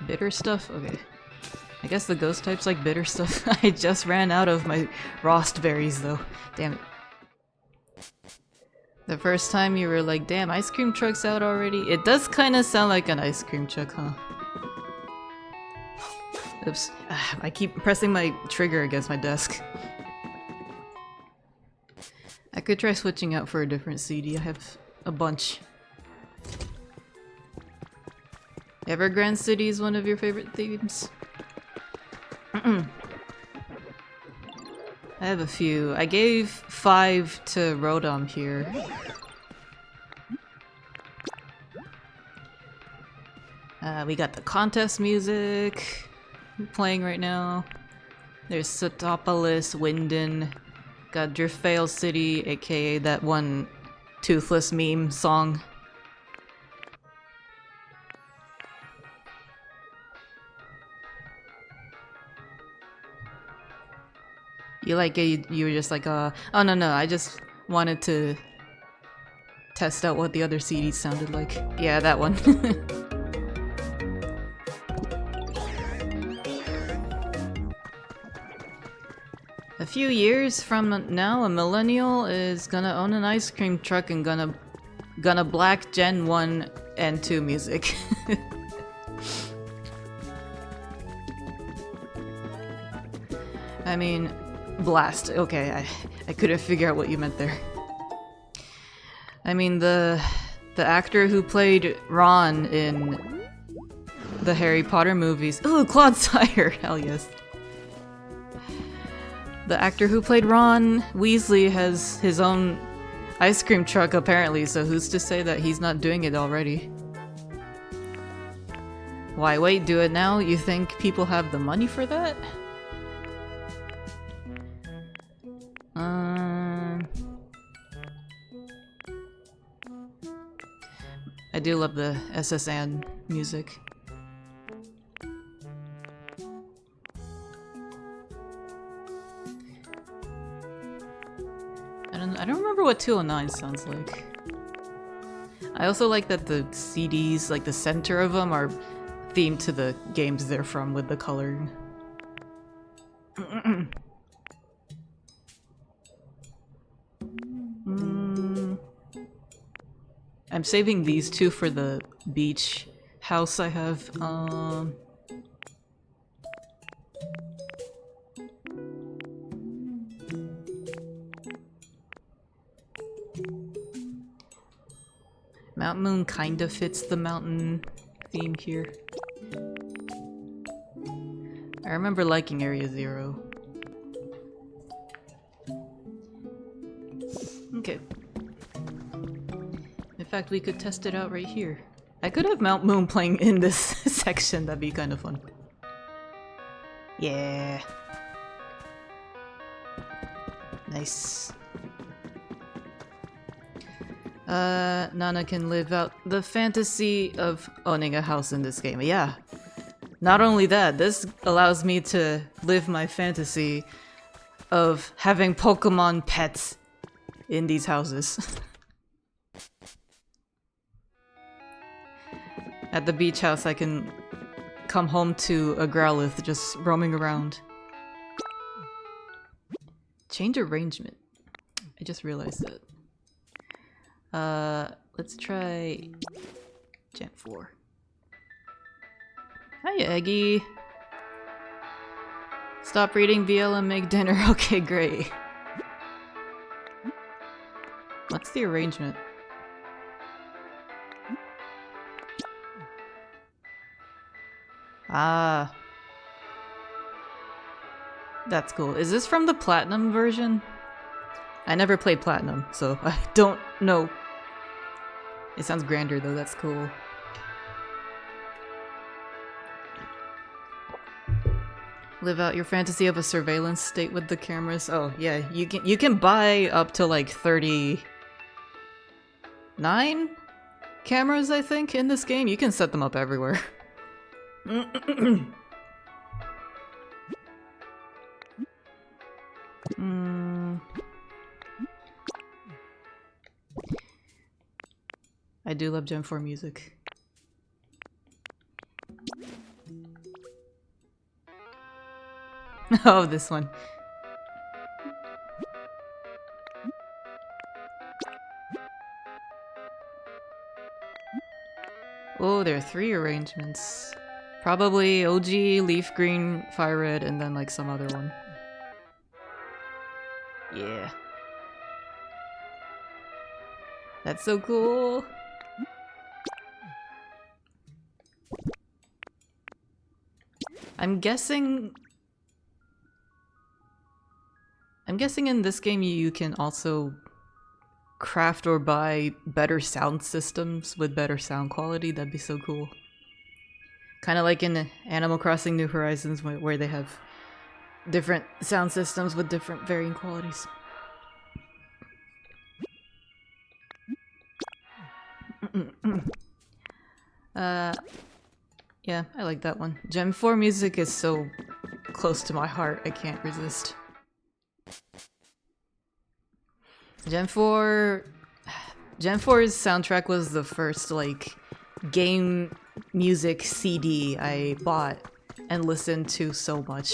Bitter stuff? Okay. I guess the ghost types like bitter stuff. I just ran out of my Rost berries though. Damn it. The first time you were like, damn, ice cream truck's out already? It does kinda sound like an ice cream truck, huh? Oops. I keep pressing my trigger against my desk. I could try switching out for a different CD. I have a bunch. Evergrande City is one of your favorite themes? I have a few. I gave 5 to Rodom here. We got the contest music playing right now. There's Satopolis, Winden, got Driftveil City, aka that one toothless meme song. You like it, you were just like, oh no, I just wanted to test out what the other CDs sounded like. Yeah, that one. A few years from now, a millennial is gonna own an ice cream truck and gonna black Gen 1 and 2 music. I mean, blast. Okay, I couldn't figure out what you meant there. I mean, the actor who played Ron in the Harry Potter movies. Ooh, Claude Sire! Hell yes. The actor who played Ron Weasley has his own ice cream truck apparently, so who's to say that he's not doing it already? Why wait, do it now? You think people have the money for that? I do love the SSN music. I don't remember what 209 sounds like. I also like that the CDs, like the center of them, are themed to the games they're from with the coloring. I'm saving these two for the beach house I have. Mount Moon kinda fits the mountain theme here. I remember liking Area Zero. Okay. In fact, we could test it out right here. I could have Mount Moon playing in this section, that'd be kind of fun. Yeah. Nana can live out the fantasy of owning a house in this game. Yeah. Not only that, this allows me to live my fantasy of having Pokemon pets in these houses. At the beach house, I can come home to a Growlithe just roaming around. Change arrangement. I just realized that. Let's try Gen 4. Hi, Eggy. Stop reading BL and make dinner. Okay, great. What's the arrangement? Ah. That's cool. Is this from the Platinum version? I never played Platinum, so I don't know. It sounds grander though, that's cool. Live out your fantasy of a surveillance state with the cameras. Oh yeah, you can buy up to like 39 cameras, I think, in this game. You can set them up everywhere. I do love Gen 4 music. Oh, this one. Oh, there are 3 arrangements. Probably OG, Leaf Green, Fire Red, and then like some other one. Yeah. That's so cool. I'm guessing in this game you can also craft or buy better sound systems with better sound quality. That'd be so cool. Kind of like in Animal Crossing New Horizons where they have different sound systems with different varying qualities. Yeah, I like that one. Gen 4 music is so close to my heart, I can't resist. Gen 4's soundtrack was the first, like, game music CD I bought and listened to so much.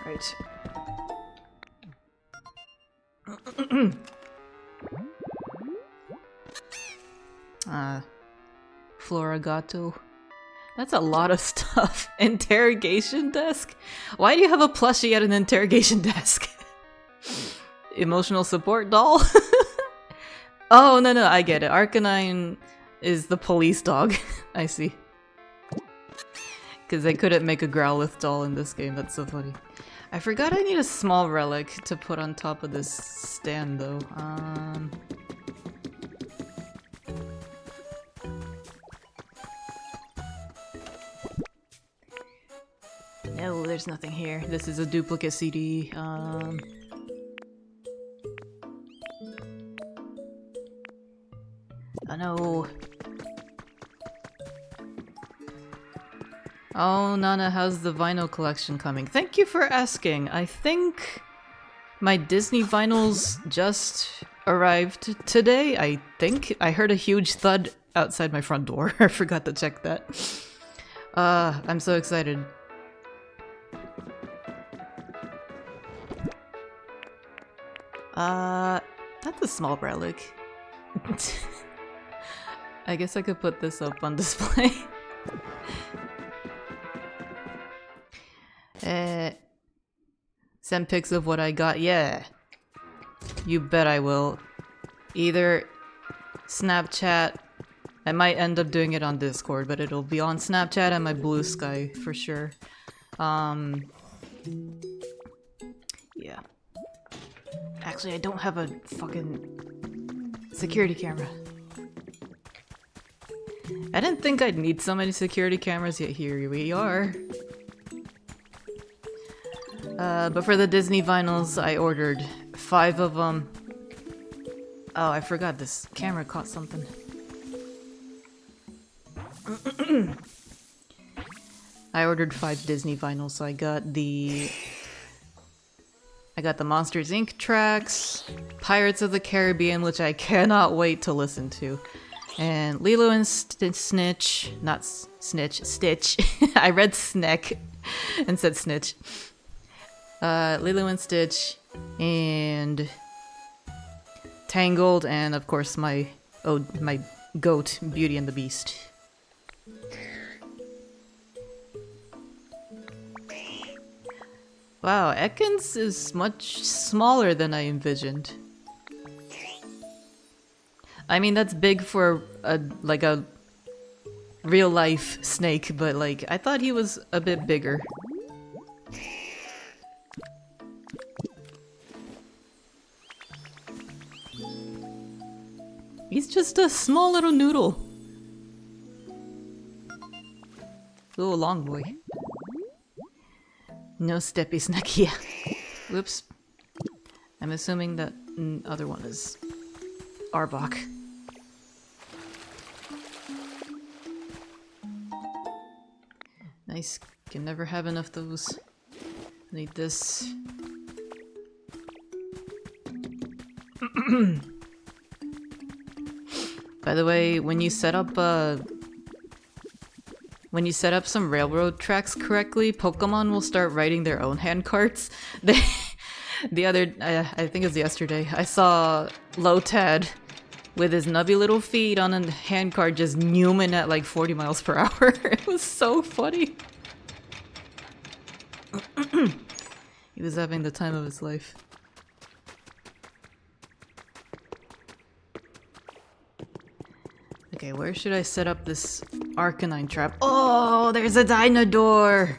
Right. Florigato. That's a lot of stuff. Interrogation desk? Why do you have a plushie at an interrogation desk? Emotional support doll? Oh, no, I get it. Arcanine is the police dog. I see. Because they couldn't make a Growlithe doll in this game. That's so funny. I forgot I need a small relic to put on top of this stand, though. No, there's nothing here. This is a duplicate CD. Oh no. Oh, Nana, how's the vinyl collection coming? Thank you for asking. I think my Disney vinyls just arrived today, I think. I heard a huge thud outside my front door. I forgot to check that. I'm so excited. That's a small relic. I guess I could put this up on display. Send pics of what I got. Yeah. You bet I will. Either Snapchat. I might end up doing it on Discord, but it'll be on Snapchat and my Blue Sky for sure. Yeah. Actually, I don't have a fucking security camera. I didn't think I'd need so many security cameras, yet here we are. But for the Disney vinyls, I ordered 5 of them. Oh, I forgot this camera caught something. I ordered 5 Disney vinyls, so I got the Monsters Inc. tracks, Pirates of the Caribbean, which I cannot wait to listen to, and Lilo and Snitch, not Snitch, Stitch. I read Sneck and said Snitch. Lilo and Stitch, and Tangled, and of course my goat, Beauty and the Beast. Wow, Ekans is much smaller than I envisioned. I mean, that's big for a real life snake, but like, I thought he was a bit bigger. He's just a small little noodle. Little long boy. No steppy snacky. Whoops. I'm assuming that other one is Arbok. Nice. Can never have enough of those. Need this. By the way, when you set up some railroad tracks correctly, Pokemon will start writing their own handcarts. I think it was yesterday, I saw Lotad with his nubby little feet on a handcart just newman at like 40 miles per hour. It was so funny. He was having the time of his life. Okay, where should I set up this Arcanine trap? Oh, there's a Dynador!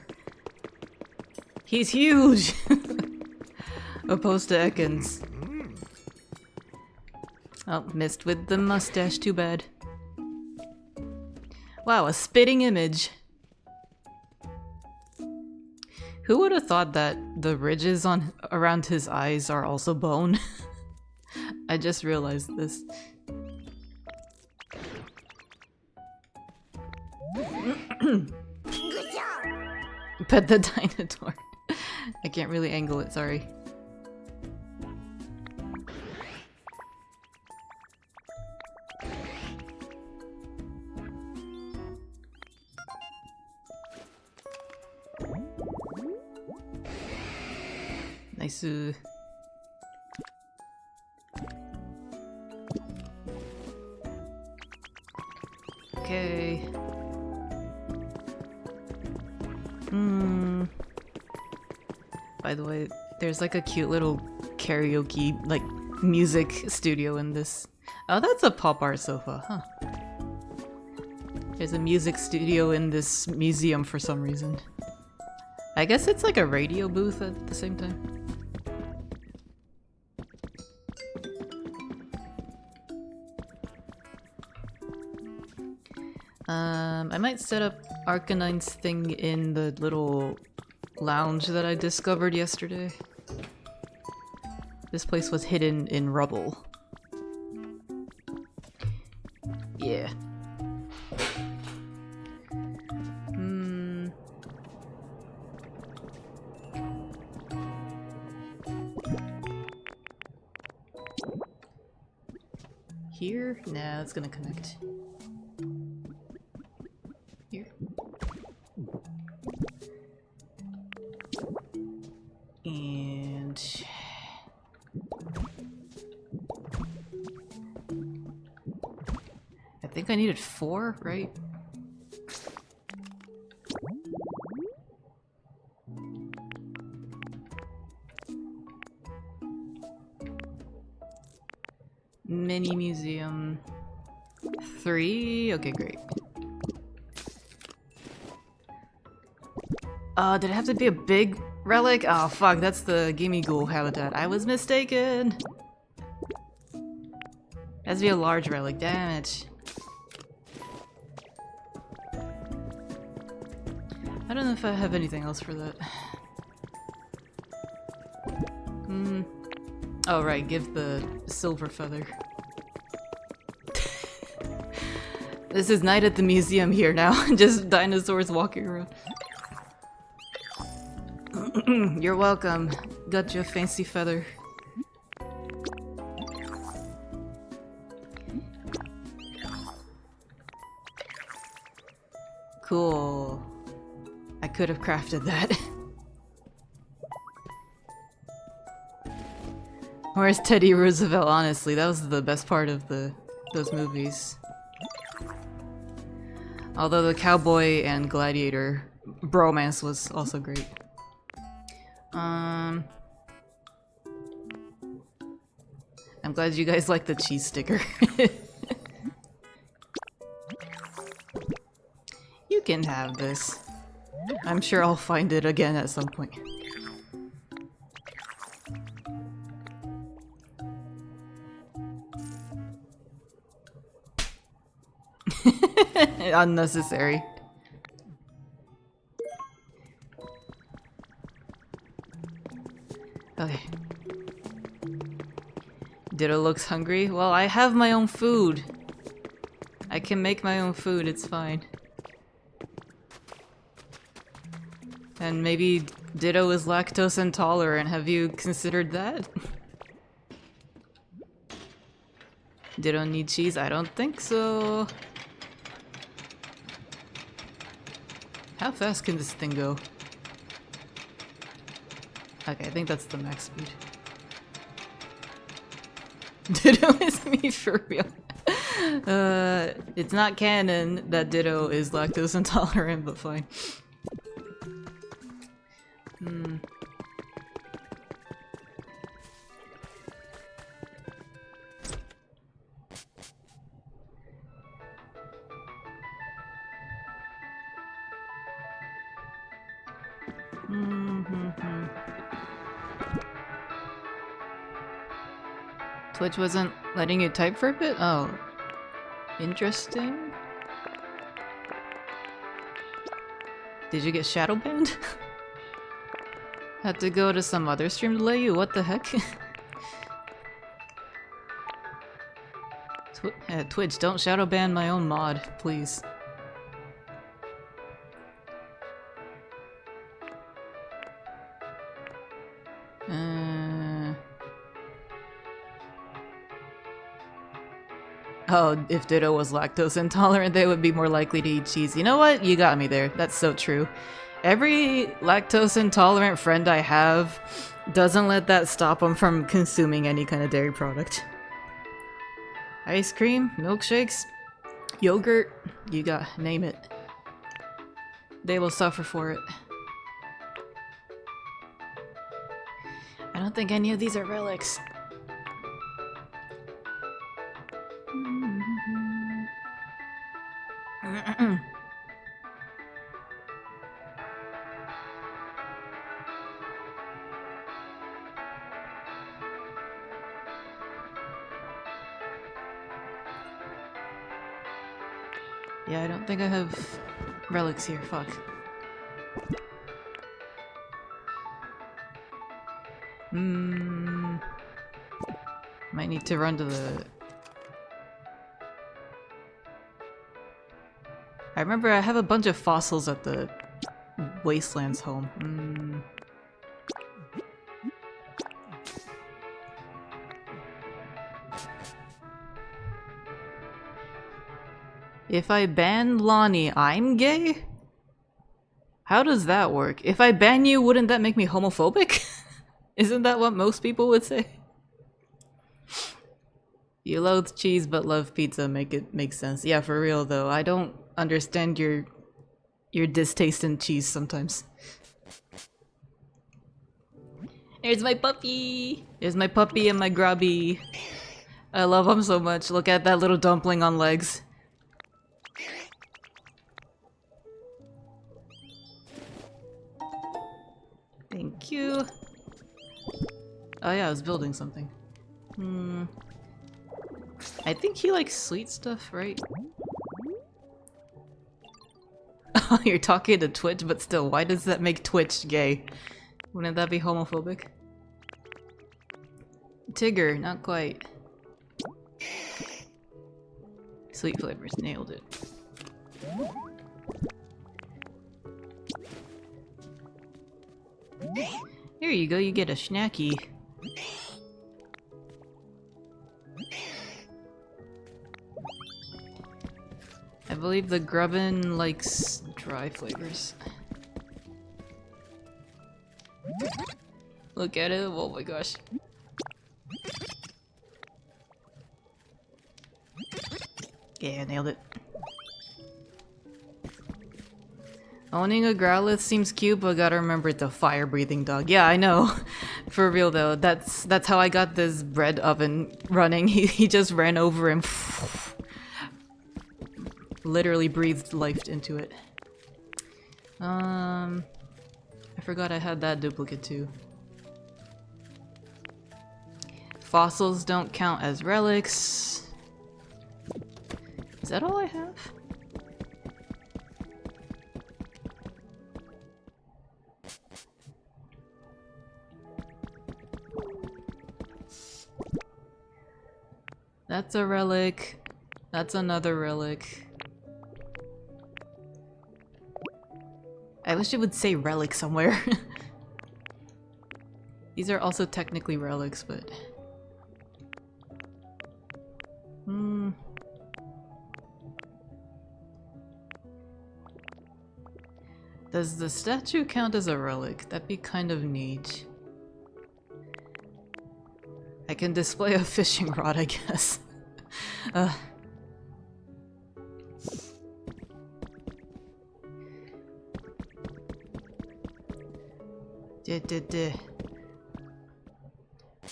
He's huge! Opposed to Ekans. Oh, missed with the mustache, too bad. Wow, a spitting image. Who would have thought that the ridges around his eyes are also bone? I just realized this. Pet the Dinosaur. I can't really angle it, sorry. Nice. Okay. By the way, there's like a cute little karaoke, like, music studio in this. Oh, that's a pop art sofa, huh? There's a music studio in this museum for some reason. I guess it's like a radio booth at the same time. I might set up Arcanine's thing in the little lounge that I discovered yesterday. This place was hidden in rubble. Yeah. Here? Nah, it's gonna connect. Here. And... I think I needed 4, right? Mini museum 3? Okay, great. Did it have to be a big relic? Oh fuck, that's the Gimme Ghoul habitat. I was mistaken! It has to be a large relic, damn it. I don't know if I have anything else for that. Oh right, give the silver feather. This is night at the museum here now. Just dinosaurs walking around. You're welcome. Got you a fancy feather. Cool. I could have crafted that. Where's Teddy Roosevelt, honestly? That was the best part of those movies. Although the cowboy and gladiator bromance was also great. I'm glad you guys like the cheese sticker. You can have this. I'm sure I'll find it again at some point. Unnecessary. Okay. Ditto looks hungry. Well, I have my own food. I can make my own food, it's fine. And maybe Ditto is lactose intolerant. Have you considered that? Ditto need cheese? I don't think so. How fast can this thing go? Okay, I think that's the max speed. Ditto is me for real. It's not canon that Ditto is lactose intolerant, but fine. Twitch wasn't letting you type for a bit? Oh. Interesting. Did you get shadow banned? Had to go to some other stream to let you? What the heck? Twitch, don't shadow ban my own mod, please. Oh, if Ditto was lactose intolerant, they would be more likely to eat cheese. You know what? You got me there. That's so true. Every lactose intolerant friend I have doesn't let that stop them from consuming any kind of dairy product. Ice cream, milkshakes, yogurt, you got, name it. They will suffer for it. I don't think any of these are relics. Yeah, I don't think I have relics here, fuck. Might need to run to the... I remember I have a bunch of fossils at the Wastelands home. If I ban Lonnie, I'm gay? How does that work? If I ban you, wouldn't that make me homophobic? Isn't that what most people would say? You loathe cheese but love pizza, make sense. Yeah, for real though. I don't understand your distaste in cheese sometimes. There's my puppy! There's my puppy and my grubby. I love him so much. Look at that little dumpling on legs. Thank you. Oh yeah, I was building something. I think he likes sweet stuff, right? how you're talking to Twitch, but still, why does that make Twitch gay? Wouldn't that be homophobic? Tigger, not quite. Sweet flavors, nailed it. Here you go, you get a snacky. I believe the Grubbin likes dry flavors. Look at it, oh my gosh. Yeah, nailed it. Owning a Growlithe seems cute, but gotta remember it's a fire-breathing dog. Yeah, I know. For real though, that's how I got this bread oven running. He just ran over and literally breathed life into it. I forgot I had that duplicate too. Fossils don't count as relics. Is that all I have? That's a relic. That's another relic. I wish it would say relic somewhere. These are also technically relics, but... Does the statue count as a relic? That'd be kind of neat. I can display a fishing rod, I guess.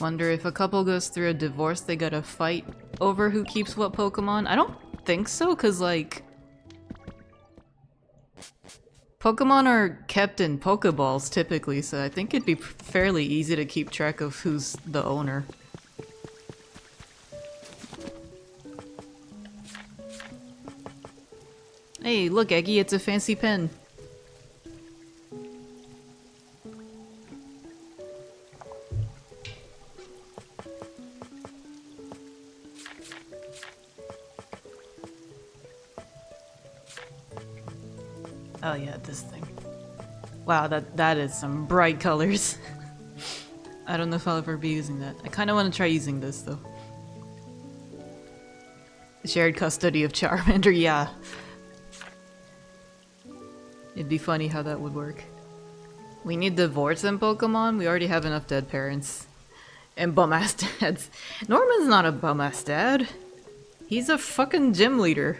Wonder if a couple goes through a divorce, they gotta fight over who keeps what Pokemon? I don't think so, cause like... Pokemon are kept in Pokeballs typically, so I think it'd be fairly easy to keep track of who's the owner. Hey, look, Eggy, it's a fancy pen. Oh yeah, this thing. Wow, that is some bright colors. I don't know if I'll ever be using that. I kind of want to try using this though. Shared custody of Charmander, yeah. It'd be funny how that would work. We need divorce in Pokemon? We already have enough dead parents. And bum-ass dads. Norman's not a bum-ass dad. He's a fucking gym leader.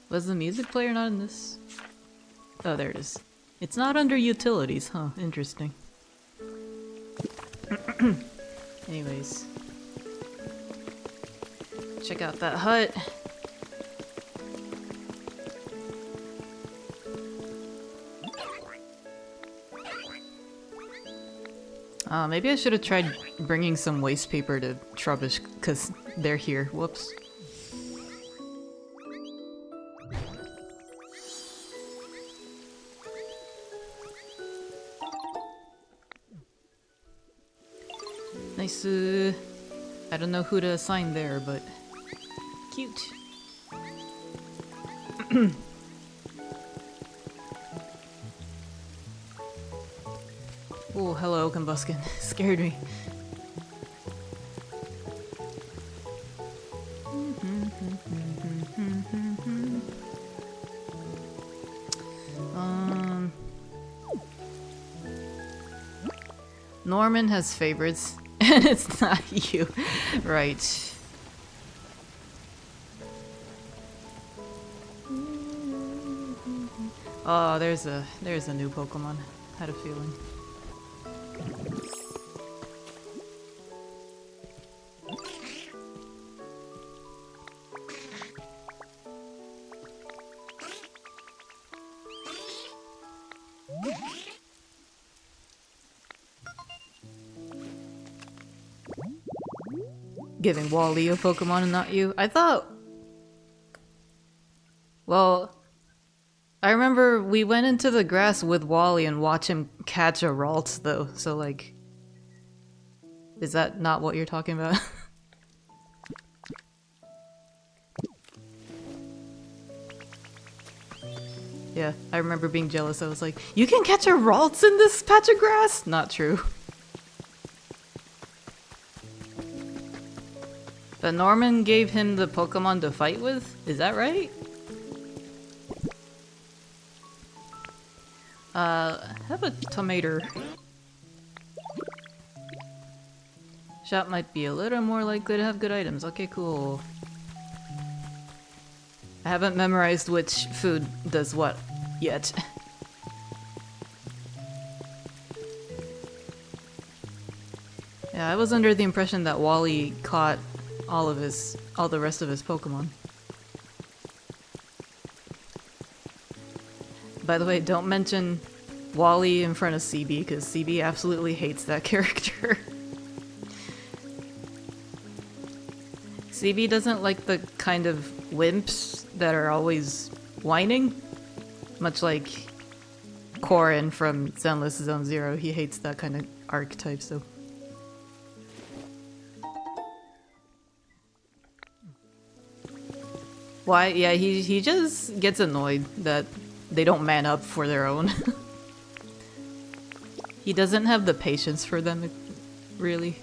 Was the music player not in this? Oh, there it is. It's not under utilities, huh? Interesting. Anyways. Check out that hut. Maybe I should have tried bringing some waste paper to Trubbish, because they're here. Whoops. Nice, I don't know who to assign there, but cute. Oh, hello, Combuskin. Scared me. Norman has favorites, and it's not you. Right. Oh, there's a new Pokemon. Had a feeling. giving Wally a Pokemon and not you. I thought... Well... I remember we went into the grass with Wally and watched him catch a Ralts, though, so like... Is that not what you're talking about? Yeah, I remember being jealous. I was like, you can catch a Ralts in this patch of grass? Not true. But Norman gave him the Pokemon to fight with? Is that right? Have a tomato. Shop might be a little more likely to have good items. Okay, cool. I haven't memorized which food does what yet. Yeah, I was under the impression that Wally caught all the rest of his Pokemon. By the way, don't mention Wally in front of CB, because CB absolutely hates that character. CB doesn't like the kind of wimps that are always whining. Much like Corin from Zenless Zone Zero, he hates that kind of archetype, so... Why? Yeah, he just gets annoyed that they don't man up for their own. He doesn't have the patience for them, really.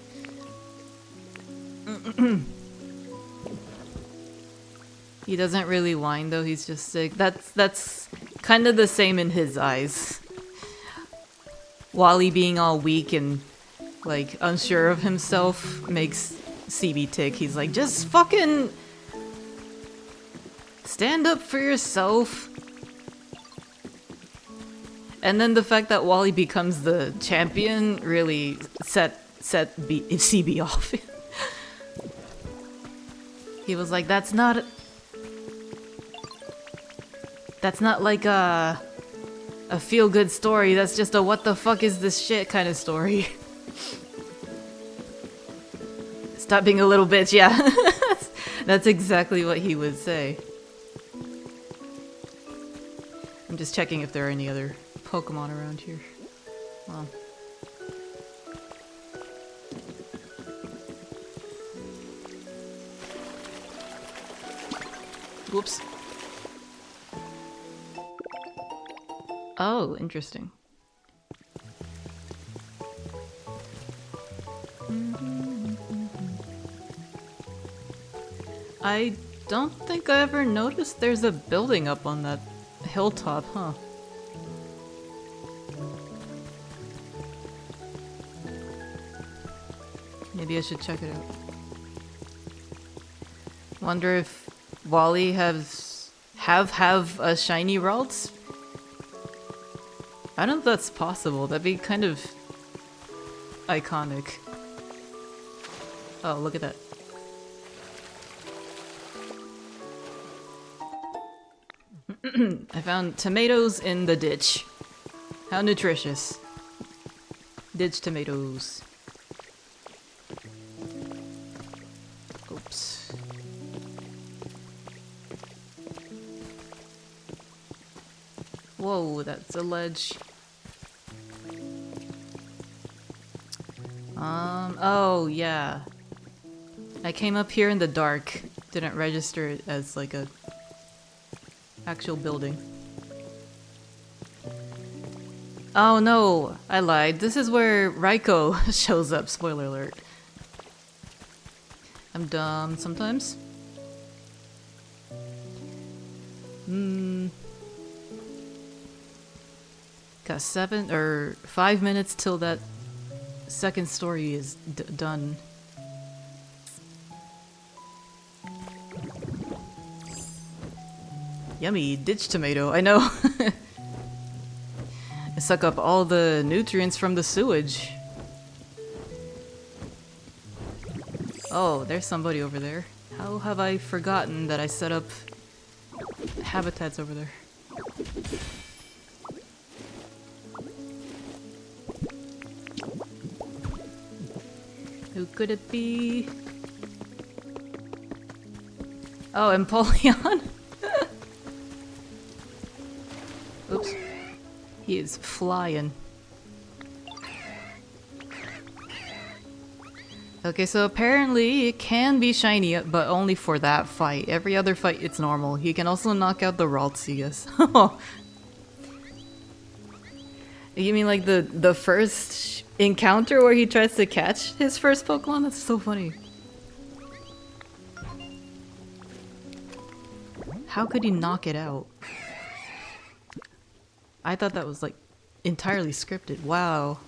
He doesn't really whine though, he's just sick. That's kind of the same in his eyes. Wally being all weak and like unsure of himself makes CB tick. He's like, just fucking stand up for yourself. And then the fact that Wally becomes the champion really set CB off. He was like, that's not like a feel-good story, that's just a what the fuck is this shit kind of story. Stop being a little bitch, yeah. That's exactly what he would say. I'm just checking if there are any other Pokemon around here. Well. Whoops. Oh, interesting. I don't think I ever noticed there's a building up on that hilltop, huh? Maybe I should check it out. Wonder if Wally have a shiny Ralts? I don't know if that's possible. That'd be kind of iconic. Oh, look at that. I found tomatoes in the ditch. How nutritious. Ditch tomatoes. Oops. Whoa, that's a ledge. Oh, yeah. I came up here in the dark. Didn't register it as like a actual building. Oh no, I lied. This is where Raiko shows up, spoiler alert. I'm dumb sometimes. Got 5 minutes till that second story is done. Yummy, ditch tomato, I know. I suck up all the nutrients from the sewage. Oh, there's somebody over there. How have I forgotten that I set up habitats over there? Who could it be? Oh, Empoleon? Oops. He is flying. Okay, so apparently it can be shiny, but only for that fight. Every other fight, it's normal. He can also knock out the Raltsius. You mean like the first encounter where he tries to catch his first Pokemon? That's so funny. How could he knock it out? I thought that was like entirely scripted. Wow.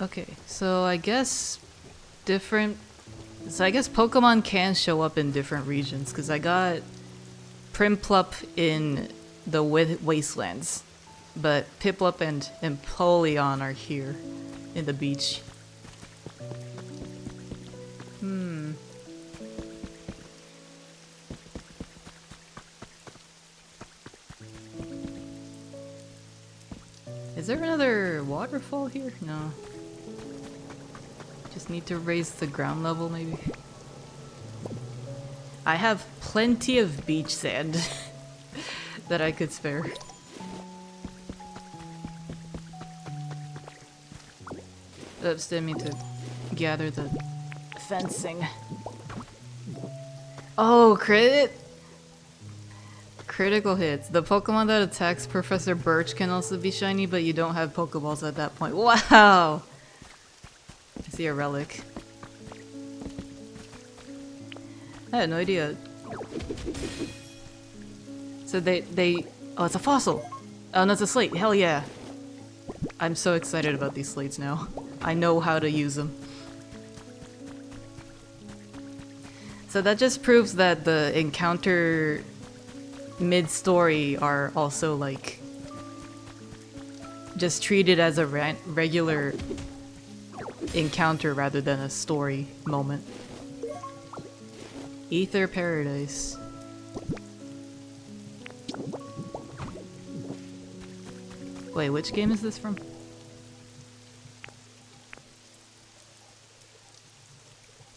Okay, so I guess Pokemon can show up in different regions, because I got Primplup in the Wastelands, but Piplup and Empoleon are here in the beach. Is there another waterfall here? No. Just need to raise the ground level, maybe. I have plenty of beach sand that I could spare. Oops, didn't mean to gather the fencing. Oh, critical hits. The Pokemon that attacks Professor Birch can also be shiny, but you don't have Pokeballs at that point. Wow! I see a relic. I had no idea. So oh, it's a fossil! Oh, no, it's a slate. Hell yeah! I'm so excited about these slates now. I know how to use them. So that just proves that the encounter mid-story are also like just treated as a regular encounter rather than a story moment. Ether Paradise. Wait, which game is this from?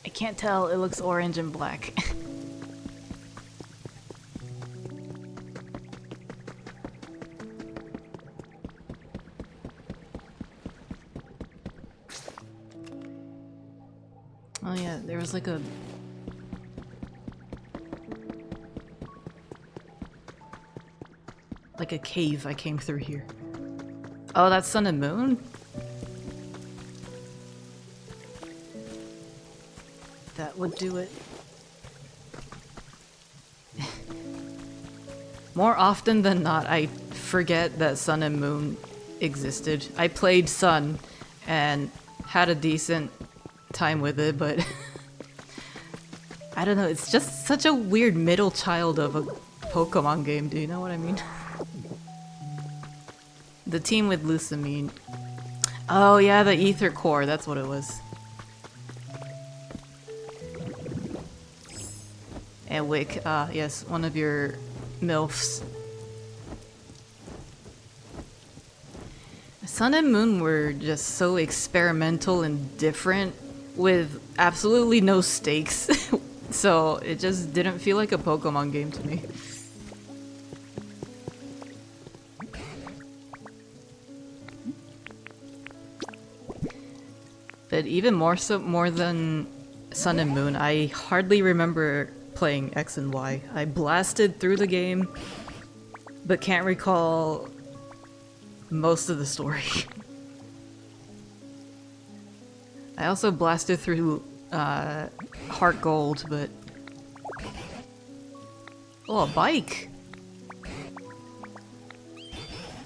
I can't tell, it looks orange and black. Oh yeah, there was like a... like a cave I came through here. Oh, that's Sun and Moon? That would do it. More often than not, I forget that Sun and Moon existed. I played Sun and had a decent time with it, but I don't know, it's just such a weird middle child of a Pokemon game, do you know what I mean? The team with Lusamine. Oh yeah, the Ether Core, that's what it was. And Wick, yes, one of your MILFs. Sun and Moon were just so experimental and different with absolutely no stakes. So it just didn't feel like a Pokemon game to me. But even more than Sun and Moon, I hardly remember playing X and Y. I blasted through the game, but can't recall most of the story. I also blasted through Heart Gold, but... Oh, a bike!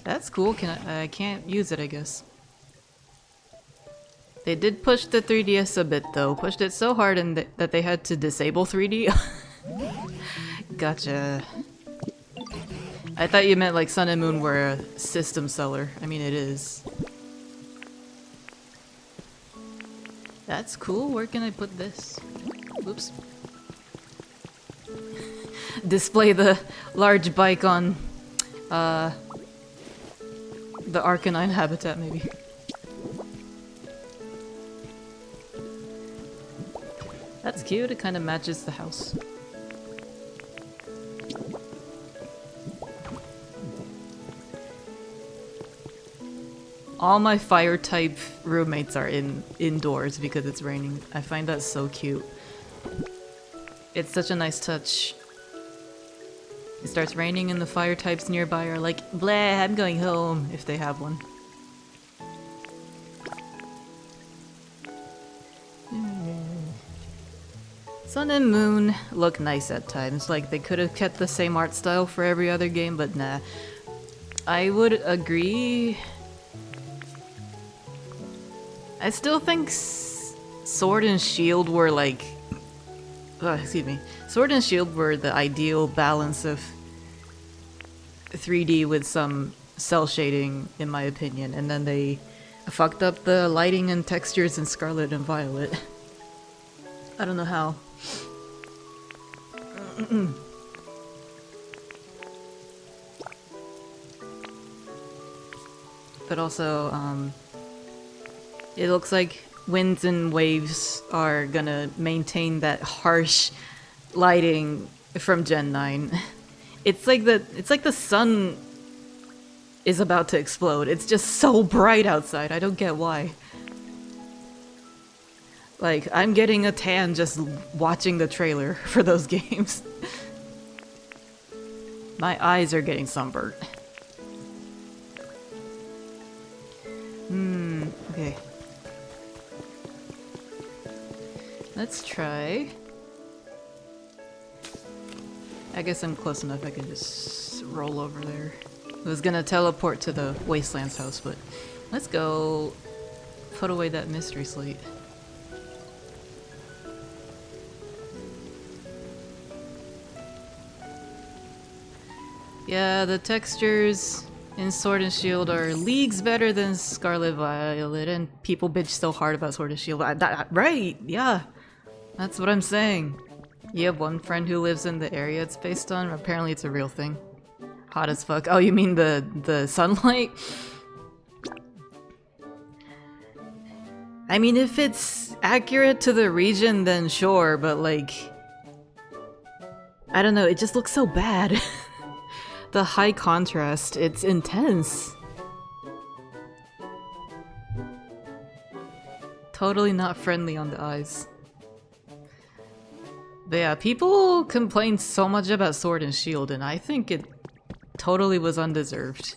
That's cool, I can't use it, I guess. They did push the 3DS a bit though, pushed it so hard that they had to disable 3D. Gotcha. I thought you meant like Sun and Moon were a system seller. I mean, it is. That's cool, where can I put this? Oops. Display the large bike on the Arcanine habitat, maybe. cute, it kind of matches the house. All my fire type roommates are indoors because it's raining. I find that so cute. It's such a nice touch. It starts raining and the fire types nearby are like, blah, I'm going home, if they have one. Sun and Moon look nice at times. Like, they could have kept the same art style for every other game, but nah. I would agree. I still think Sword and Shield were like... excuse me. Sword and Shield were the ideal balance of 3D with some cell shading, in my opinion. And then they fucked up the lighting and textures in Scarlet and Violet. I don't know how. But also, it looks like Winds and Waves are gonna maintain that harsh lighting from Gen 9. It's like the sun is about to explode. It's just so bright outside. I don't get why. Like, I'm getting a tan just watching the trailer for those games. My eyes are getting sunburnt. Okay. Let's try. I guess I'm close enough, I can just roll over there. I was gonna teleport to the Wastelands house, but let's go put away that mystery slate. Yeah, the textures in Sword and Shield are leagues better than Scarlet Violet, and people bitch so hard about Sword and Shield. Right, yeah. That's what I'm saying. You have one friend who lives in the area it's based on? Apparently it's a real thing. Hot as fuck. Oh, you mean the sunlight? I mean, if it's accurate to the region, then sure, but like... I don't know, it just looks so bad. The high contrast, it's intense. Totally not friendly on the eyes. But yeah, people complain so much about Sword and Shield, and I think it totally was undeserved.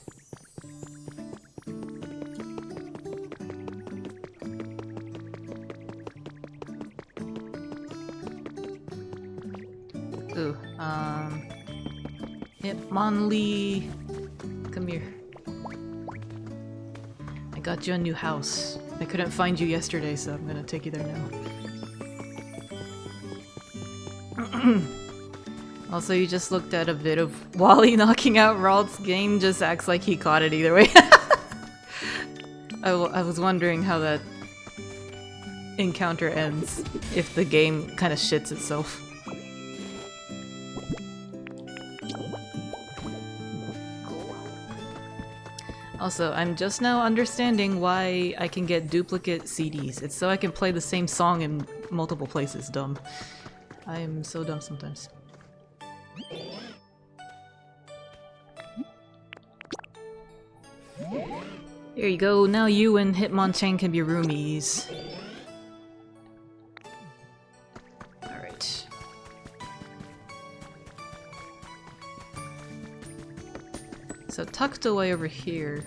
Ooh, Hitmonlee, come here. I got you a new house. I couldn't find you yesterday, so I'm gonna take you there now. Also, you just looked at a bit of Wally knocking out Ralt's game, just acts like he caught it either way. I was wondering how that encounter ends, if the game kind of shits itself. Also, I'm just now understanding why I can get duplicate CDs. It's so I can play the same song in multiple places. Dumb. I am so dumb sometimes. There you go, now you and Hitmonchan can be roomies. Alright. So tucked away over here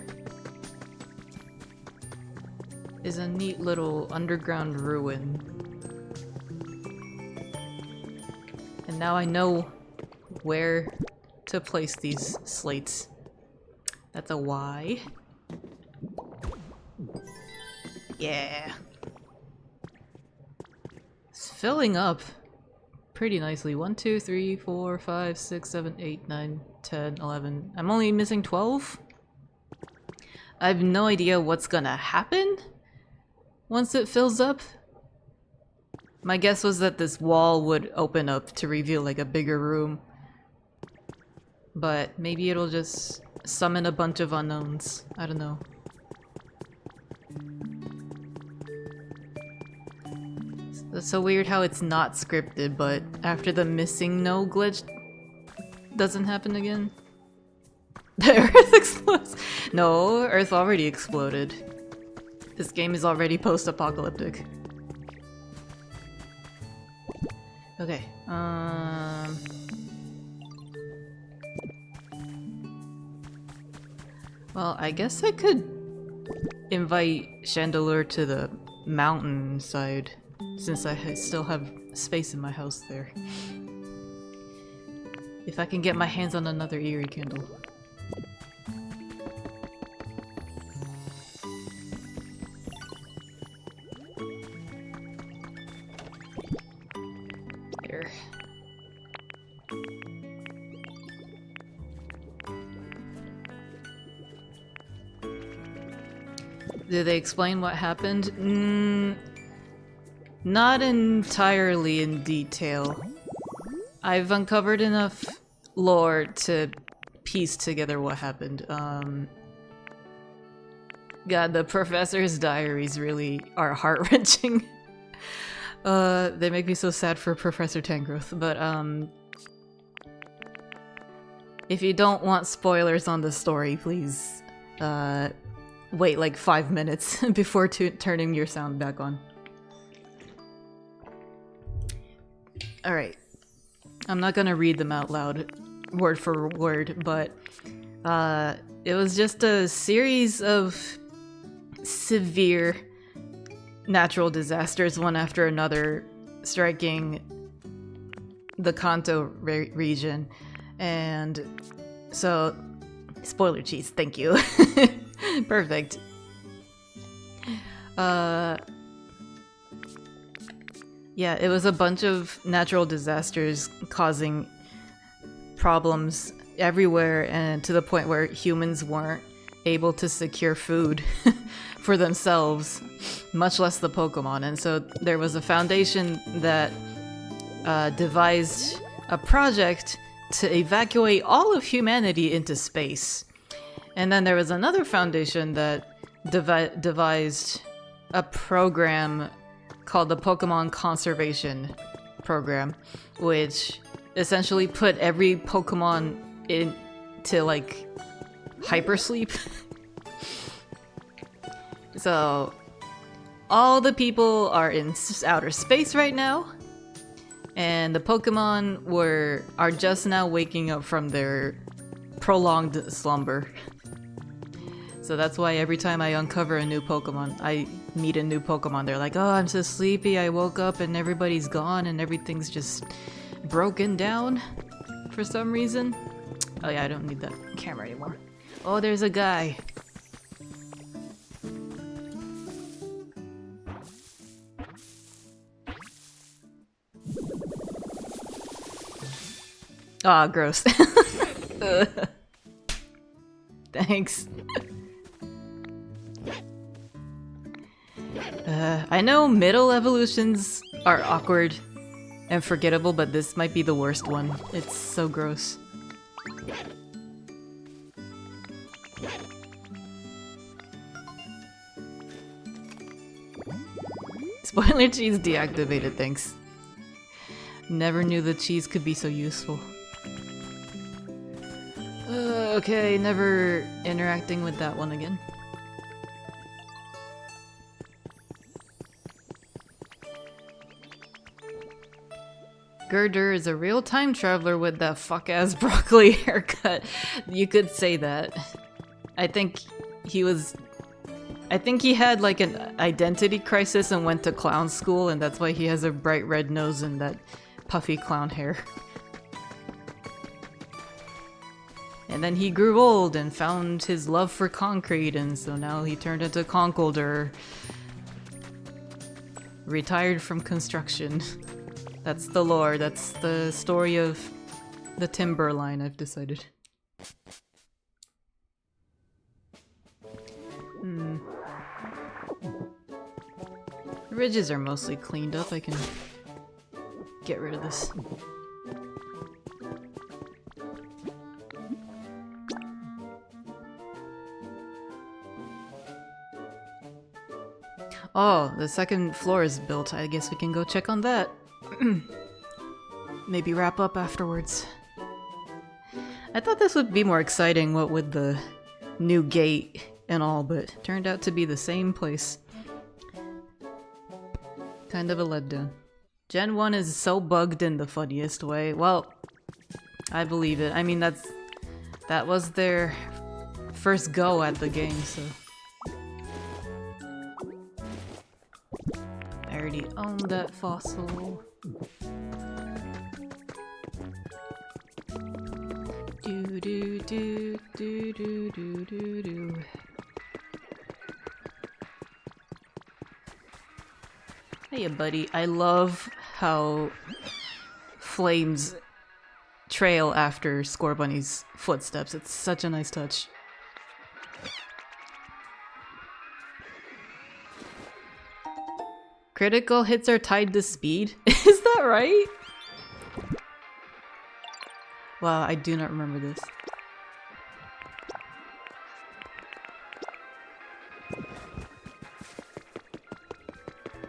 is a neat little underground ruin. And now I know where to place these slates. That's a Y. Yeah. It's filling up pretty nicely. 1, 2, 3, 4, 5, 6, 7, 8, 9, 10, 11. I'm only missing 12? I have no idea what's gonna happen once it fills up. My guess was that this wall would open up to reveal like a bigger room. But maybe it'll just summon a bunch of unknowns. I don't know. That's so weird how it's not scripted, but after the missing no glitch doesn't happen again. The Earth explodes. No, Earth already exploded. This game is already post-apocalyptic. Okay, well, I guess I could invite Chandelure to the mountain side, since I still have space in my house there. If I can get my hands on another eerie candle. There. Did they explain what happened? Not entirely in detail. I've uncovered enough lore to piece together what happened. God, the professor's diaries really are heart-wrenching. They make me so sad for Professor Tangrowth, but if you don't want spoilers on the story, please wait like 5 minutes before turning your sound back on. Alright. I'm not gonna read them out loud, word for word, but it was just a series of severe natural disasters, one after another, striking the Kanto region. And so, spoiler cheese, thank you. Perfect. Yeah, it was a bunch of natural disasters causing problems everywhere, and to the point where humans weren't able to secure food for themselves, much less the Pokemon. And so there was a foundation that devised a project to evacuate all of humanity into space. And then there was another foundation that devised a program called the Pokemon Conservation Program, which essentially put every Pokemon into like hypersleep. So all the people are in outer space right now, and the Pokemon are just now waking up from their prolonged slumber. So that's why every time I uncover a new Pokemon, I meet a new Pokemon, they're like, oh, I'm so sleepy, I woke up and everybody's gone and everything's just broken down for some reason. Oh yeah, I don't need that camera anymore. Oh, there's a guy. Ah, gross. Thanks. I know middle evolutions are awkward and forgettable, but this might be the worst one. It's so gross. Spoiler cheese deactivated, thanks. Never knew the cheese could be so useful. Okay, never interacting with that one again. Girder is a real time traveler with that fuck-ass broccoli haircut. You could say that. I think he had like an identity crisis and went to clown school, and that's why he has a bright red nose and that puffy clown hair. And then he grew old and found his love for concrete, and so now he turned into Conkeldurr. Retired from construction. That's the lore, that's the story of the timber line, I've decided. The ridges are mostly cleaned up, I can get rid of this. Oh, the second floor is built. I guess we can go check on that. Maybe wrap up afterwards. I thought this would be more exciting, what with the new gate and all, but turned out to be the same place. Kind of a letdown. Gen 1 is so bugged in the funniest way. Well, I believe it. I mean, that was their first go at the game, so... I already owned that fossil. Do do do do do do do do. Hey, buddy. I love how flames trail after Scorbunny's footsteps. It's such a nice touch. Critical hits are tied to speed? Is that right? Wow, I do not remember this.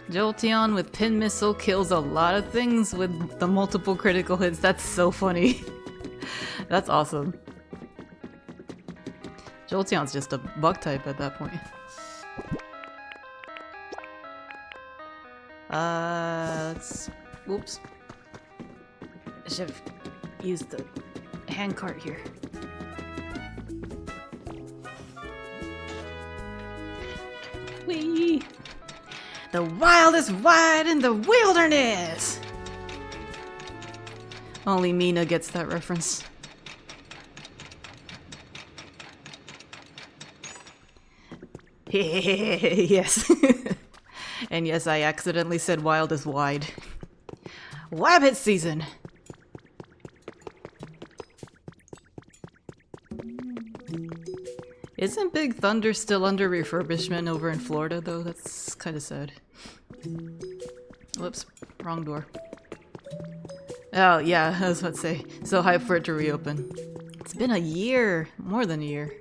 Jolteon with Pin Missile kills a lot of things with the multiple critical hits. That's so funny. That's awesome. Jolteon's just a bug type at that point. Let's... Whoops. I should have used the handcart here. Whee! The wild is wide in the wilderness! Only Mina gets that reference. Yes. And yes, I accidentally said wild is wide. Wabbit season! Isn't Big Thunder still under refurbishment over in Florida, though? That's kind of sad. Whoops, wrong door. Oh, yeah, I was about to say. So hyped for it to reopen. It's been a year! More than a year.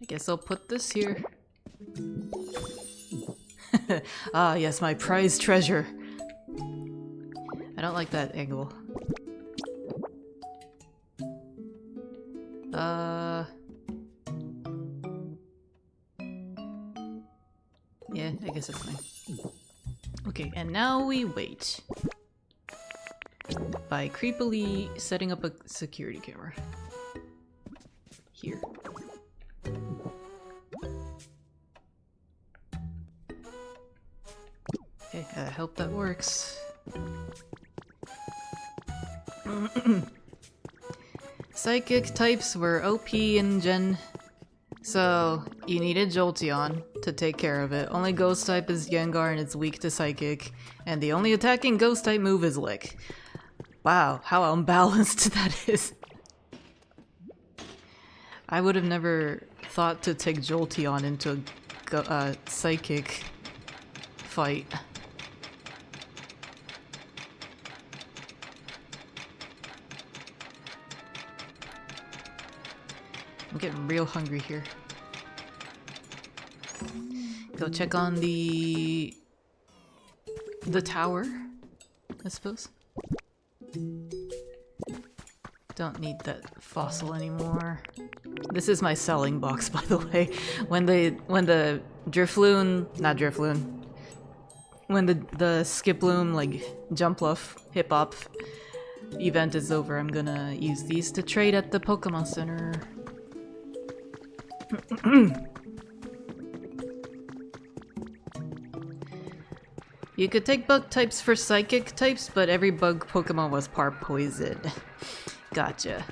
I guess I'll put this here. Ah, yes, my prized treasure. I don't like that angle. Yeah, I guess that's fine. Okay, and now we wait. By creepily setting up a security camera. Here. Okay, I hope that works. Psychic types were OP in Gen... So, you needed Jolteon to take care of it. Only Ghost type is Gengar and it's weak to Psychic. And the only attacking Ghost type move is Lick. Wow, how unbalanced that is. I would have never thought to take Jolteon into a Psychic fight. I'm getting real hungry here. Go check on the tower, I suppose. Don't need that fossil anymore. This is my selling box, by the way. When the Drifloon, not Drifloon, when the Skiploom, like Jumpluff, Hip Hop event is over, I'm gonna use these to trade at the Pokemon Center. You could take bug types for psychic types, but every bug Pokemon was part poison. Gotcha.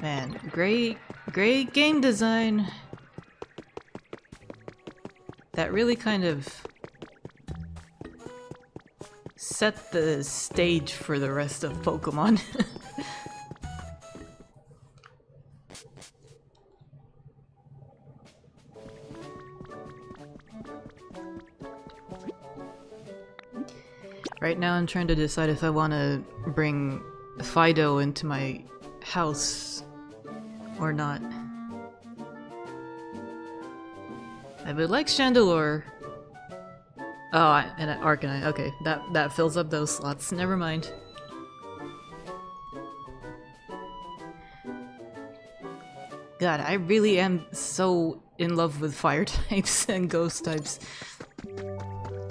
Man, great game design. That really kind of set the stage for the rest of Pokemon. Right now I'm trying to decide if I want to bring Fido into my house or not. I would like Chandelure. Oh, and an Arcanine. Okay, that fills up those slots. Never mind. God, I really am so in love with fire types and ghost types.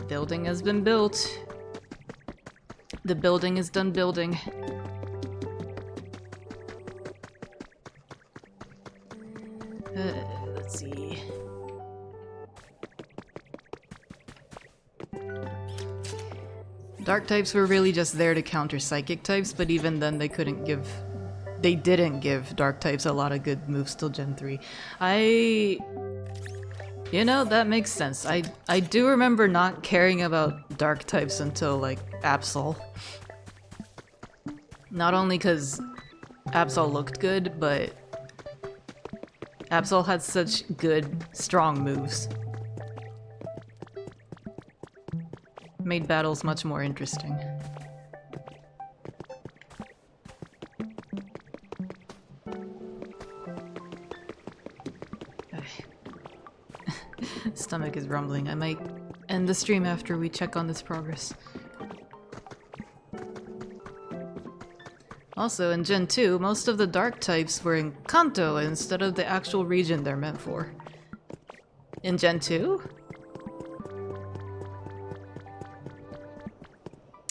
Building has been built. The building is done building. Let's see. Dark types were really just there to counter psychic types, but even then they didn't give dark types a lot of good moves till Gen 3. You know, that makes sense. I do remember not caring about dark types until, like, Absol. Not only because Absol looked good, but Absol had such good, strong moves. Made battles much more interesting. Stomach is rumbling. I might end the stream after we check on this progress. Also, in Gen 2, most of the dark types were in Kanto instead of the actual region they're meant for. In Gen 2?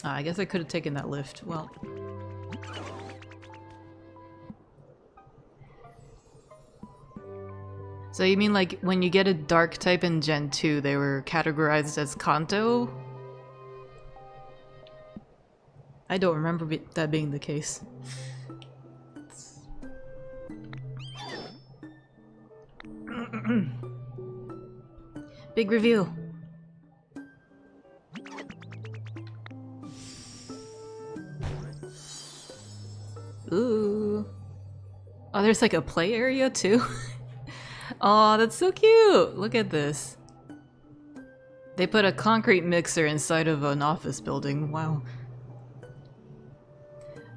I guess I could have taken that lift. Well. So you mean like when you get a dark type in Gen 2, they were categorized as Kanto? I don't remember that being the case. Big reveal. Ooh. Oh, there's like a play area too? Oh, that's so cute! Look at this. They put a concrete mixer inside of an office building. Wow.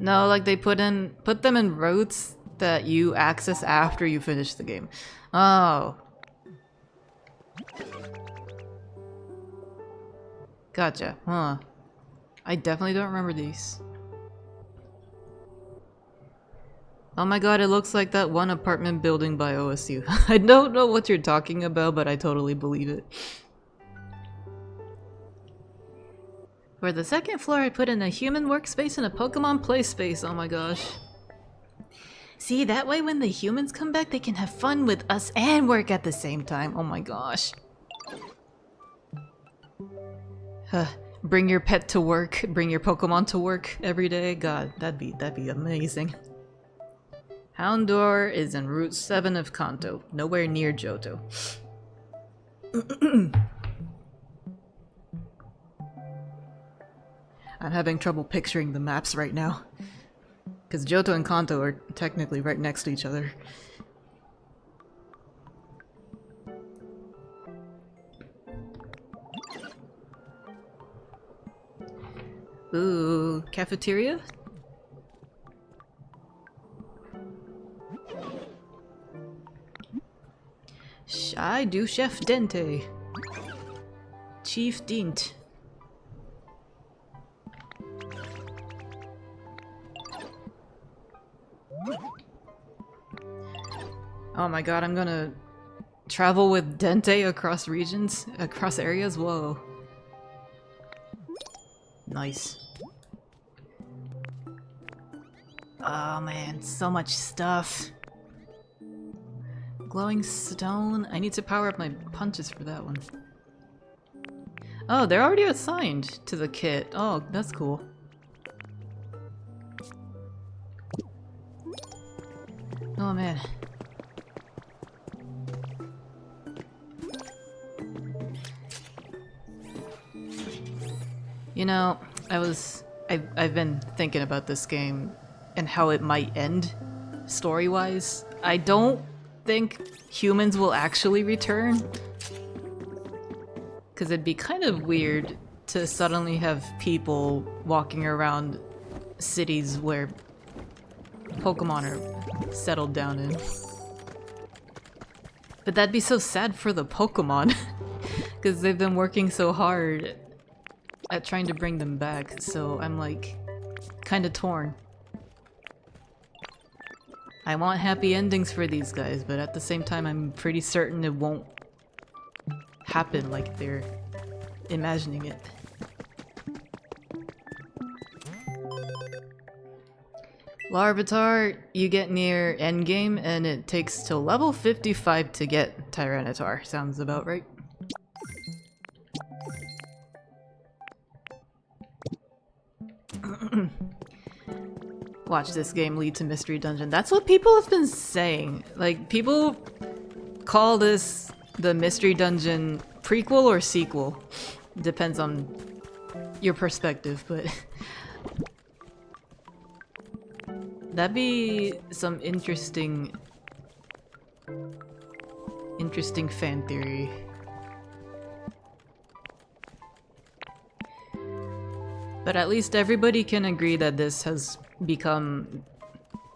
No, like they put them in routes that you access after you finish the game. Oh. Gotcha. Huh. I definitely don't remember these. Oh my god, it looks like that one apartment building by OSU. I don't know what you're talking about, but I totally believe it. For the second floor, I put in a human workspace and a Pokemon play space. Oh my gosh. See, that way when the humans come back, they can have fun with us and work at the same time. Oh my gosh. Bring your pet to work, bring your Pokemon to work every day. God, that'd be amazing. Houndour is in Route 7 of Kanto, nowhere near Johto. I'm having trouble picturing the maps right now. Because Johto and Kanto are technically right next to each other. Ooh, cafeteria? I do Chef Dente. Chief Dint. Oh my god, I'm gonna travel with Dente across regions, across areas? Whoa. Nice. Oh man, so much stuff. Glowing stone. I need to power up my punches for that one. Oh, they're already assigned to the kit. Oh, that's cool. Oh man. You know, I've been thinking about this game and how it might end story-wise. I don't think humans will actually return, because it'd be kind of weird to suddenly have people walking around cities where Pokemon are settled down in. But that'd be so sad for the Pokemon. Because they've been working so hard at trying to bring them back. So I'm like, kinda torn. I want happy endings for these guys, but at the same time I'm pretty certain it won't happen like they're imagining it. Larvitar, you get near endgame and it takes till level 55 to get Tyranitar. Sounds about right. Watch this game lead to Mystery Dungeon. That's what people have been saying. Like, people call this the Mystery Dungeon prequel or sequel. Depends on your perspective, but... that'd be some interesting fan theory. But at least everybody can agree that this has become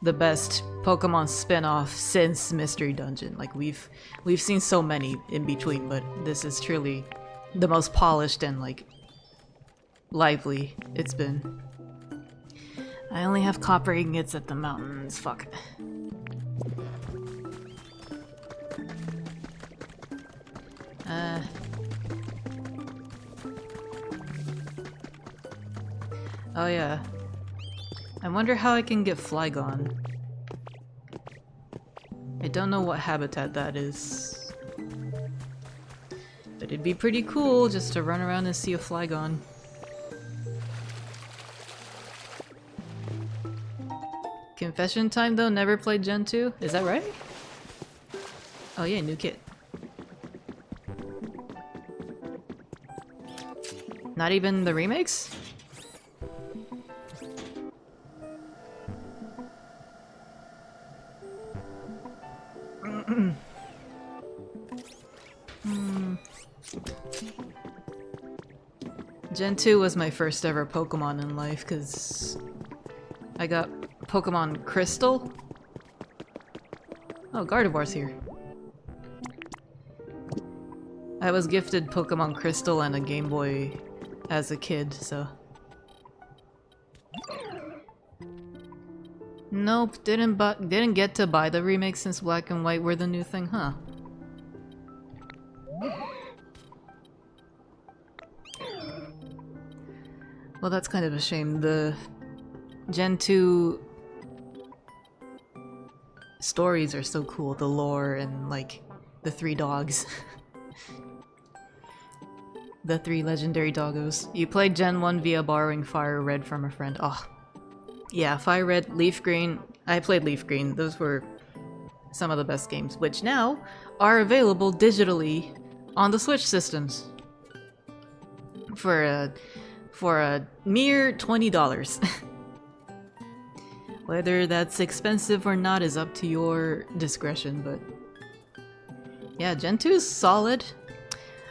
the best Pokemon spin-off since Mystery Dungeon. Like we've seen so many in between, but this is truly the most polished and like lively it's been. I only have copper ingots at the mountains, fuck. Oh yeah. I wonder how I can get Flygon. I don't know what habitat that is. But it'd be pretty cool just to run around and see a Flygon. Confession time though, never played Gen 2? Is that right? Oh yeah, new kit. Not even the remakes? Gen 2 was my first ever Pokemon in life because I got Pokemon Crystal. Oh, Gardevoir's here. I was gifted Pokemon Crystal and a Game Boy as a kid, so... Nope, didn't get to buy the remake since Black and White were the new thing, huh? Well, that's kind of a shame. The Gen 2 stories are so cool. The lore and, like, the 3 dogs. The 3 legendary doggos. You played Gen 1 via borrowing Fire Red from a friend. Oh. Yeah, Fire Red, Leaf Green. I played Leaf Green. Those were some of the best games, which now are available digitally on the Switch systems. For a mere $20. Whether that's expensive or not is up to your discretion, but yeah, Gen 2 is solid.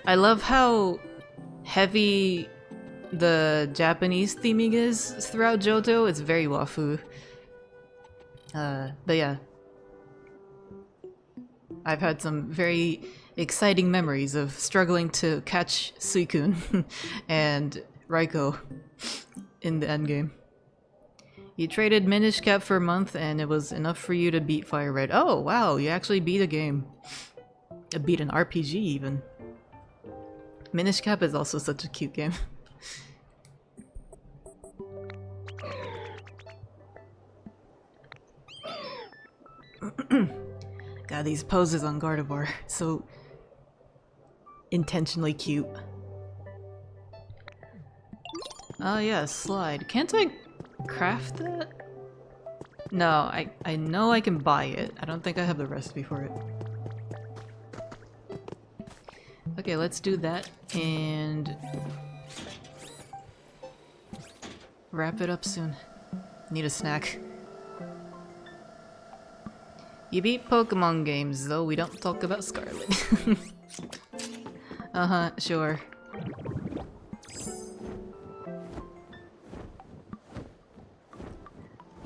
I love how heavy the Japanese theming is throughout Johto. It's very wafu. But yeah. I've had some very exciting memories of struggling to catch Suicune and Raikou in the endgame. You traded Minish Cap for a month and it was enough for you to beat Fire Red. Oh wow, you actually beat a game. Beat an RPG even. Minish Cap is also such a cute game. God, these poses on Gardevoir, so intentionally cute. Oh yeah, slide. Can't I craft that? No, I know I can buy it. I don't think I have the recipe for it. Okay, let's do that and wrap it up soon. Need a snack. You beat Pokemon games, though we don't talk about Scarlet. Uh-huh, sure.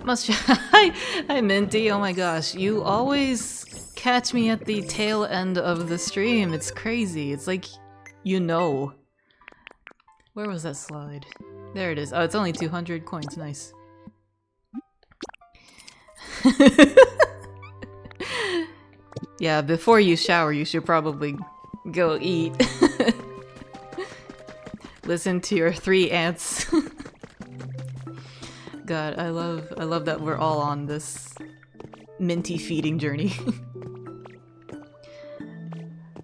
Hi, Minty. Oh my gosh, you always catch me at the tail end of the stream. It's crazy. It's like, you know. Where was that slide? There it is. Oh, it's only 200 coins. Nice. Yeah, before you shower, you should probably go eat. Listen to your 3 ants. God, I love that we're all on this minty feeding journey.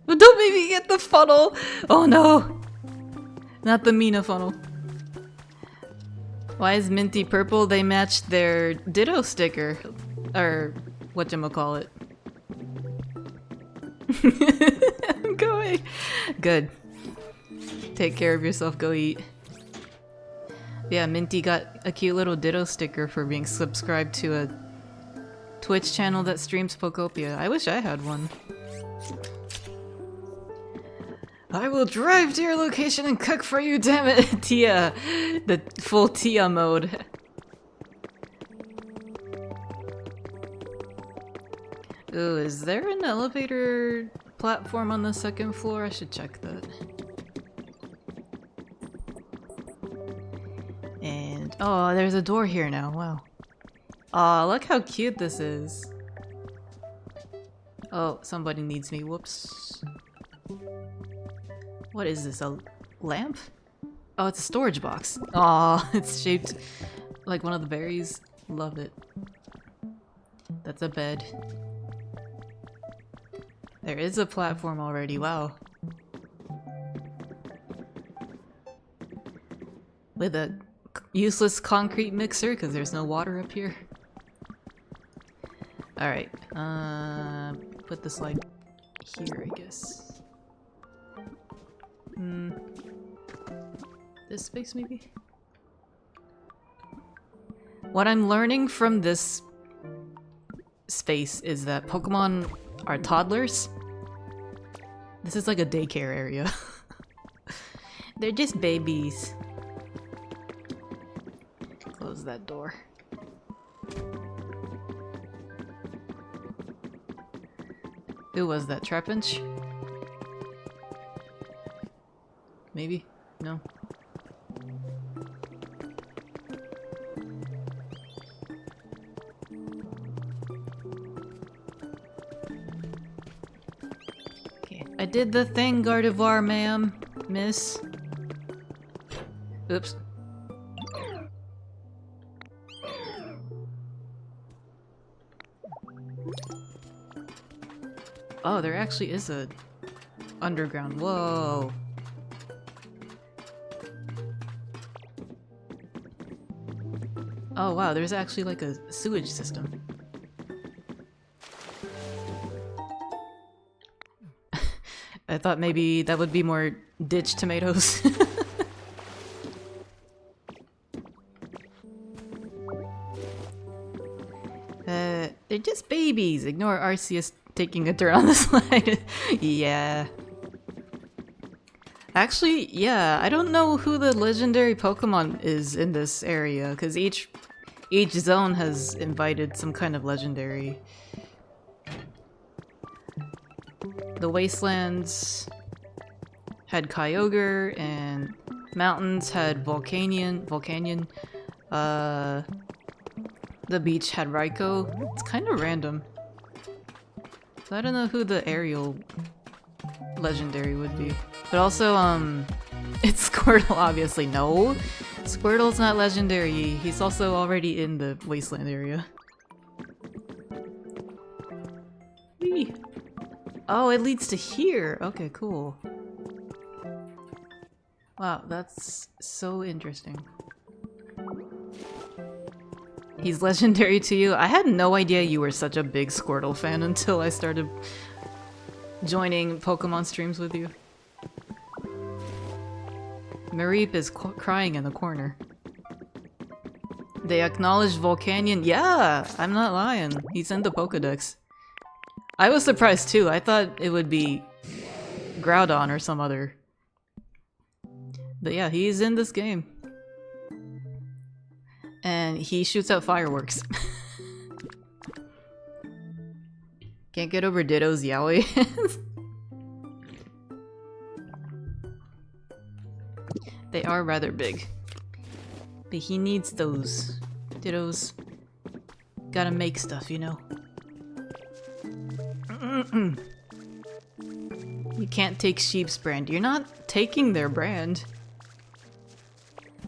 But don't make me get the funnel! Oh no! Not the Mina funnel. Why is Minty purple? They matched their Ditto sticker. Or whatchamacallit. I'm going. Good. Take care of yourself, go eat. Yeah, Minty got a cute little Ditto sticker for being subscribed to a Twitch channel that streams Pokopia. I wish I had one. I will drive to your location and cook for you, damn it! Tia! The full Tia mode. Ooh, is there an elevator platform on the 2nd floor? I should check that. And oh, there's a door here now, wow. Aw, look how cute this is. Oh, somebody needs me, whoops. What is this, a lamp? Oh, it's a storage box. Aw, it's shaped like one of the berries. Love it. That's a bed. There is a platform already, wow. With a useless concrete mixer, because there's no water up here. Alright, put the slide here, I guess. This space, maybe? What I'm learning from this space is that Pokemon are toddlers. This is like a daycare area. They're just babies. Close that door. Who was that? Trapinch? Maybe? No. Okay, I did the thing, Gardevoir, ma'am, miss. Oops. Oh, there actually is a underground. Whoa. Oh wow, there's actually like a sewage system. I thought maybe that would be more ditch tomatoes. They're just babies. Ignore Arceus taking a turn on the slide. Yeah. Actually, yeah, I don't know who the legendary Pokemon is in this area, because each zone has invited some kind of legendary. The Wastelands had Kyogre, and Mountains had Volcanion. The beach had Raikou. It's kind of random. So I don't know who the aerial legendary would be. But also, it's Squirtle, obviously. No, Squirtle's not legendary. He's also already in the Wasteland area. Whee! Oh, it leads to here! Okay, cool. Wow, that's so interesting. He's legendary to you? I had no idea you were such a big Squirtle fan until I started joining Pokemon streams with you. Mareep is crying in the corner. They acknowledged Volcanion. Yeah, I'm not lying. He's in the Pokedex. I was surprised too. I thought it would be Groudon or some other. But yeah, he's in this game. And he shoots out fireworks. Okay, Can't get over Ditto's yaoi. They are rather big. But he needs those. Ditto's gotta make stuff, you know? You can't take sheep's brand. You're not taking their brand.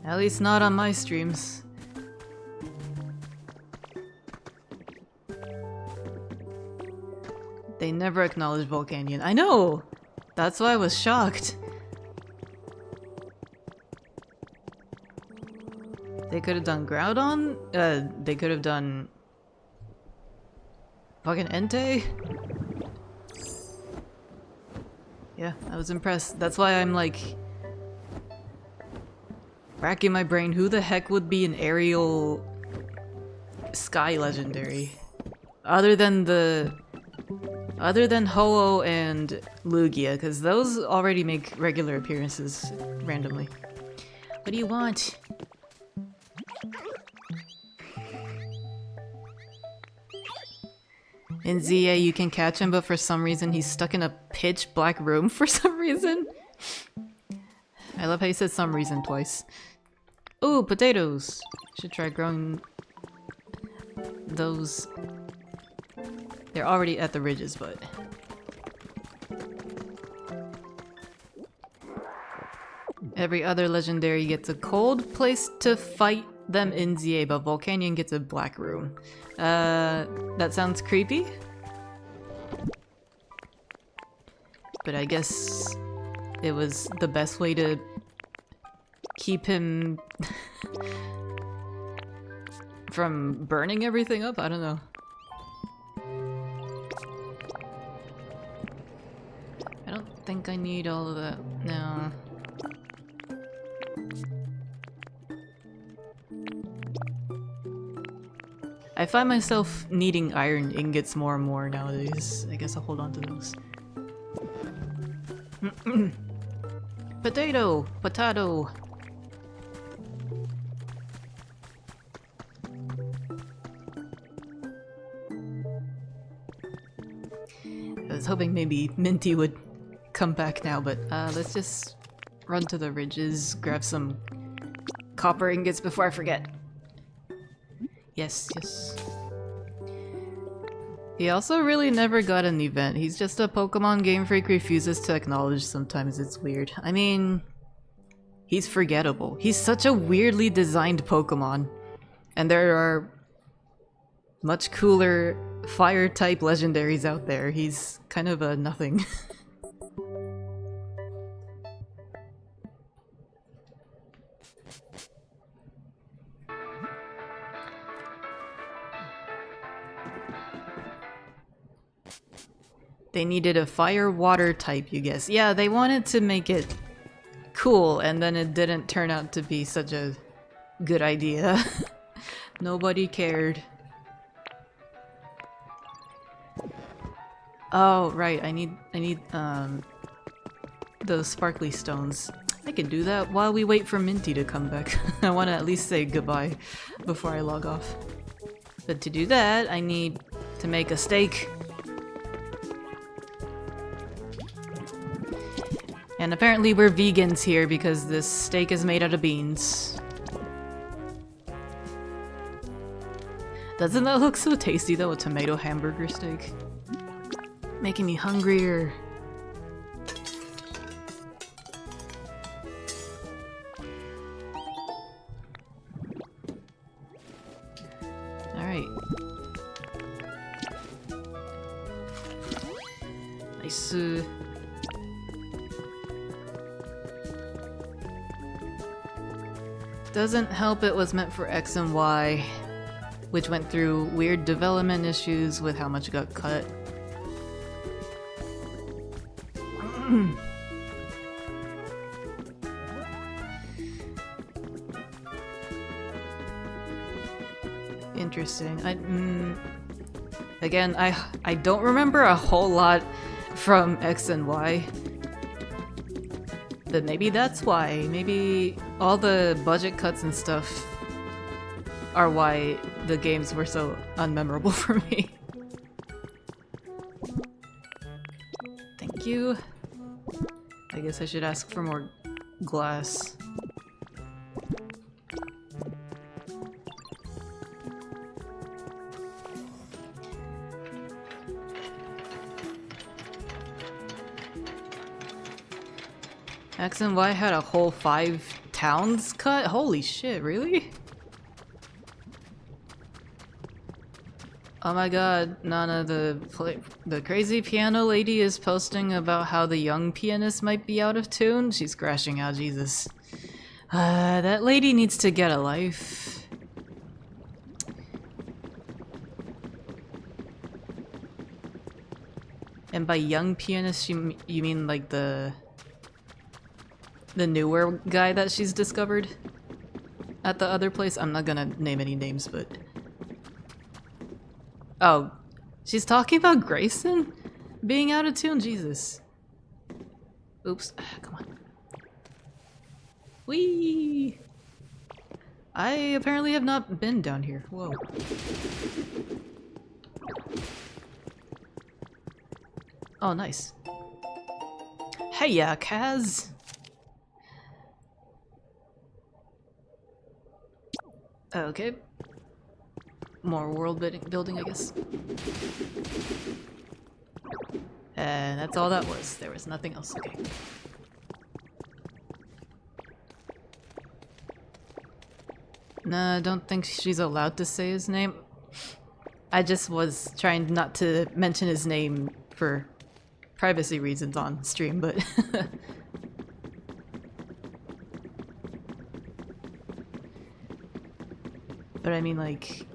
At least not on my streams. They never acknowledge Volcanion. I know! That's why I was shocked. They could have done Groudon? They could have done... fucking Entei? Yeah, I was impressed. That's why I'm like... racking my brain. Who the heck would be an aerial... sky legendary? Other than Ho-Oh and Lugia, because those already make regular appearances randomly. What do you want? In ZA you can catch him, but for some reason he's stuck in a pitch black room for some reason. I love how you said some reason twice. Ooh, potatoes! Should try growing those. They're already at the ridges, but... every other legendary gets a cold place to fight them in ZA, but Volcanion gets a black room. That sounds creepy. But I guess it was the best way to keep him from burning everything up? I don't know. I don't think I need all of that. No. I find myself needing iron ingots more and more nowadays. I guess I'll hold on to those. Potato! Potato! I was hoping maybe Minty would come back now, but let's just run to the ridges, grab some copper ingots before I forget. Yes, yes. He also really never got an event. He's just a Pokemon Game Freak refuses to acknowledge sometimes. It's weird. I mean, he's forgettable. He's such a weirdly designed Pokemon. And there are much cooler fire-type legendaries out there. He's kind of a nothing. They needed a fire-water type, you guess. Yeah, they wanted to make it cool, and then it didn't turn out to be such a good idea. Nobody cared. Oh, right, I need those sparkly stones. I can do that while we wait for Minty to come back. I want to at least say goodbye before I log off. But to do that, I need to make a steak. And apparently we're vegans here because this steak is made out of beans. Doesn't that look so tasty though, a tomato hamburger steak? Making me hungrier. Alright. Nice. Doesn't help it was meant for X and Y, which went through weird development issues with how much got cut. Interesting. Again, I don't remember a whole lot from X and Y. But maybe that's why. Maybe all the budget cuts and stuff are why the games were so unmemorable for me. Thank you. I guess I should ask for more glass. X and Y had a whole 5 towns cut? Holy shit, really? Oh my god, Nana, the crazy piano lady is posting about how the young pianist might be out of tune. She's crashing out, Jesus. That lady needs to get a life. And by young pianist, you mean like the newer guy that she's discovered at the other place? I'm not gonna name any names, but... Oh, she's talking about Grayson being out of tune? Jesus. Oops, come on. Whee! I apparently have not been down here. Whoa. Oh, nice. Hey, yeah, Kaz! Okay. More world building, I guess. And that's all that was. There was nothing else. Okay. Nah, I don't think she's allowed to say his name. I just was trying not to mention his name for privacy reasons on stream, but... But I mean, like...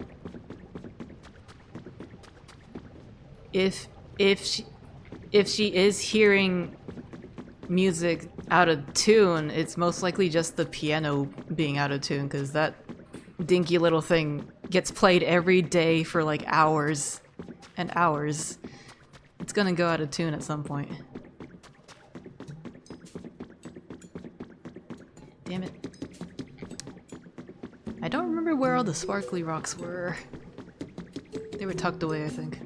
If she is hearing music out of tune, it's most likely just the piano being out of tune, because that dinky little thing gets played every day for like hours and hours. It's gonna go out of tune at some point. Damn it. I don't remember where all the sparkly rocks were. They were tucked away, I think.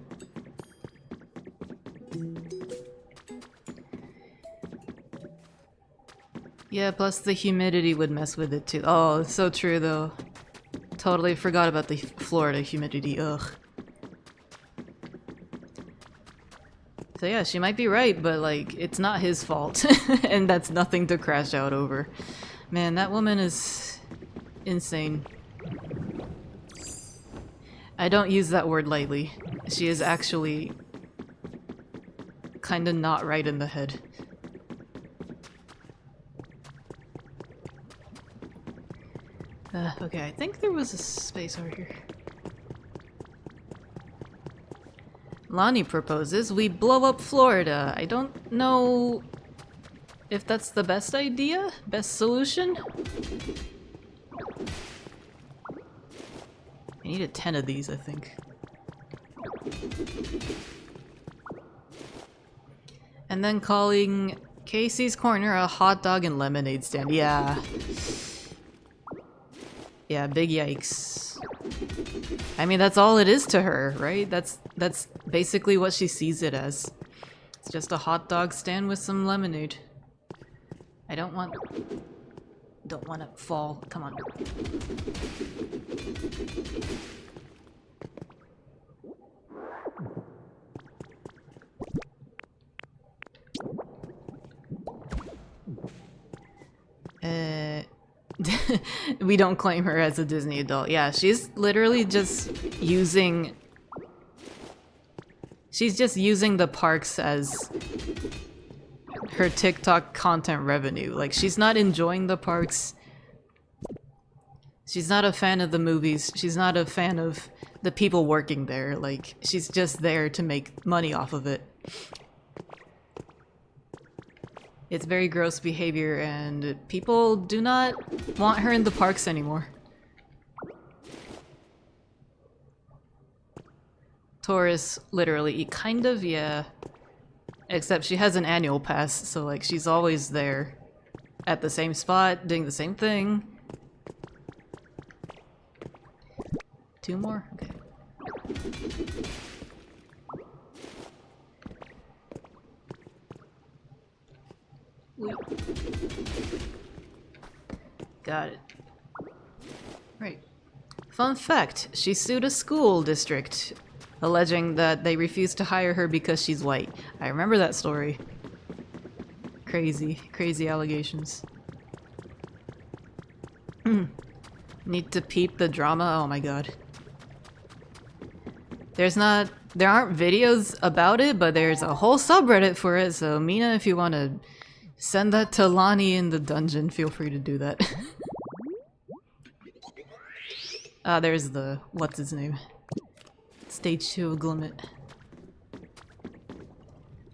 Yeah, plus the humidity would mess with it too. Oh, it's so true though. Totally forgot about the Florida humidity, ugh. So yeah, she might be right, but like, it's not his fault. And that's nothing to crash out over. Man, that woman is insane. I don't use that word lightly. She is actually kinda not right in the head. Okay, I think there was a space over here. Lonnie proposes we blow up Florida. I don't know if that's the best idea, best solution. I needed 10 of these, I think. And then calling Casey's Corner a hot dog and lemonade stand. Yeah. Yeah, big yikes. I mean, that's all it is to her, right? That's basically what she sees it as. It's just a hot dog stand with some lemonade. I don't want to fall. Come on. We don't claim her as a Disney adult. Yeah, she's literally just using... She's just using the parks as her TikTok content revenue. Like, she's not enjoying the parks. She's not a fan of the movies. She's not a fan of the people working there. Like, she's just there to make money off of it. It's very gross behavior, and people do not want her in the parks anymore. Tourists, literally, kind of, yeah. Except she has an annual pass, so like she's always there. At the same spot, doing the same thing. 2 more? Okay. Got it. Right. Fun fact, she sued a school district, alleging that they refused to hire her because she's white. I remember that story. Crazy, crazy allegations. Need to peep the drama? Oh my god. There aren't videos about it, but there's a whole subreddit for it, so Mina, if you want to send that to Lonnie in the dungeon, feel free to do that. There's the... what's his name? Stage 2 of Glimmet.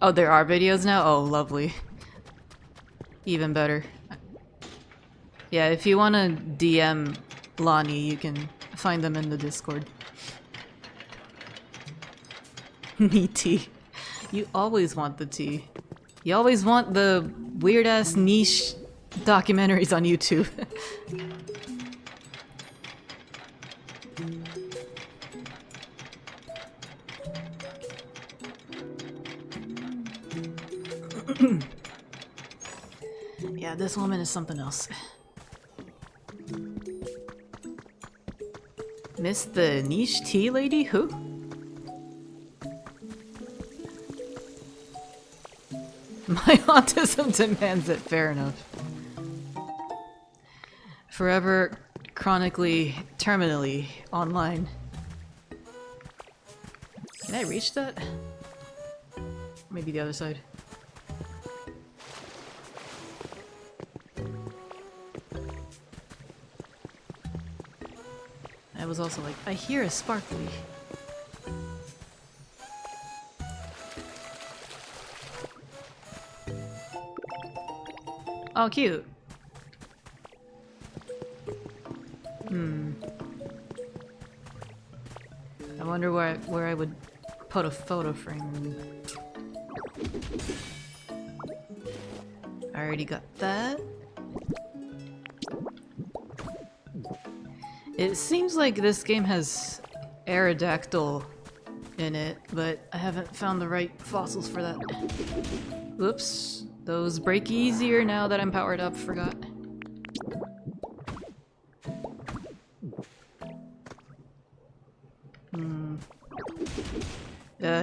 Oh, there are videos now? Oh, lovely. Even better. Yeah, if you want to DM Lonnie, you can find them in the Discord. Me tea. You always want the tea. You always want the weird-ass niche documentaries on YouTube. Yeah, this woman is something else. Miss the niche tea lady? Who? My autism demands it, fair enough. Forever, chronically, terminally, online. Can I reach that? Maybe the other side. I was also like, I hear a sparkly. Oh, cute. I wonder where I would put a photo frame. I already got that. It seems like this game has Aerodactyl in it, but I haven't found the right fossils for that. Whoops. Those break easier now that I'm powered up, forgot.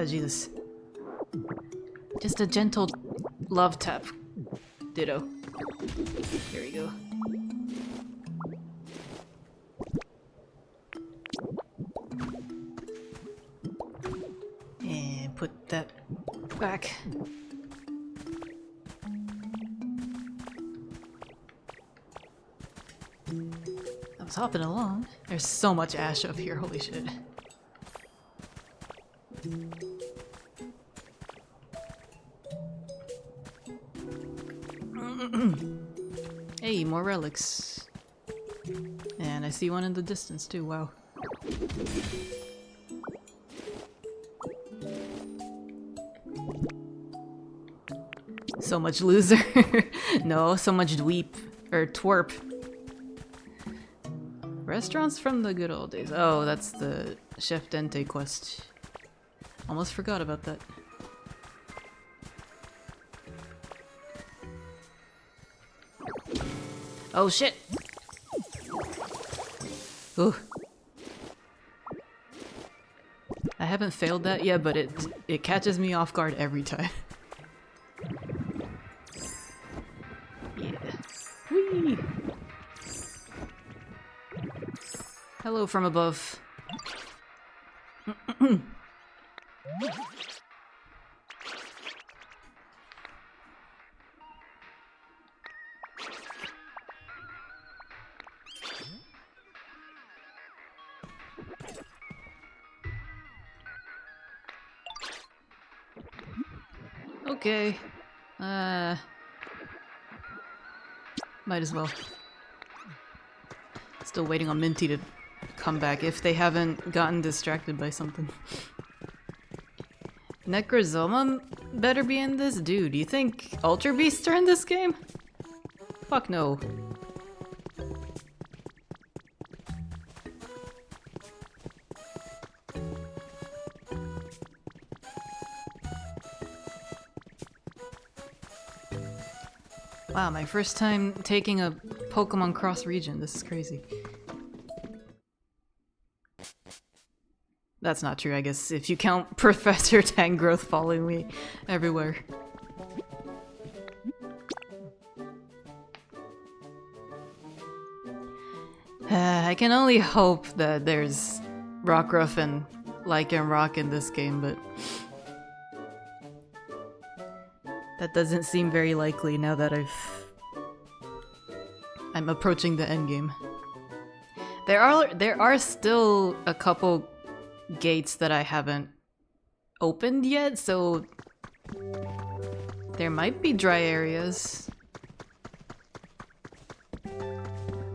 Jesus. Just a gentle love tap. Ditto. Here we go. And put that back. I was hopping along. There's so much ash up here, holy shit. Hey, more relics. And I see one in the distance too, wow. So much loser. No, so much dweep. Or twerp. Restaurants from the good old days. Oh, that's the Chef Dente quest. Almost forgot about that. Oh shit! Ooh. I haven't failed that yet, but it catches me off guard every time. Yeah. Whee! Hello from above. Okay. Might as well. Still waiting on Minty to come back if they haven't gotten distracted by something. Necrozoma better be in this? Dude, you think Ultra Beasts are in this game? Fuck no. Wow, my first time taking a Pokemon cross-region. This is crazy. That's not true, I guess, if you count Professor Tangrowth following me everywhere. I can only hope that there's Rockruff and Lycanroc in this game, but that doesn't seem very likely now that I'm approaching the endgame. There are still a couple gates that I haven't opened yet, so there might be dry areas.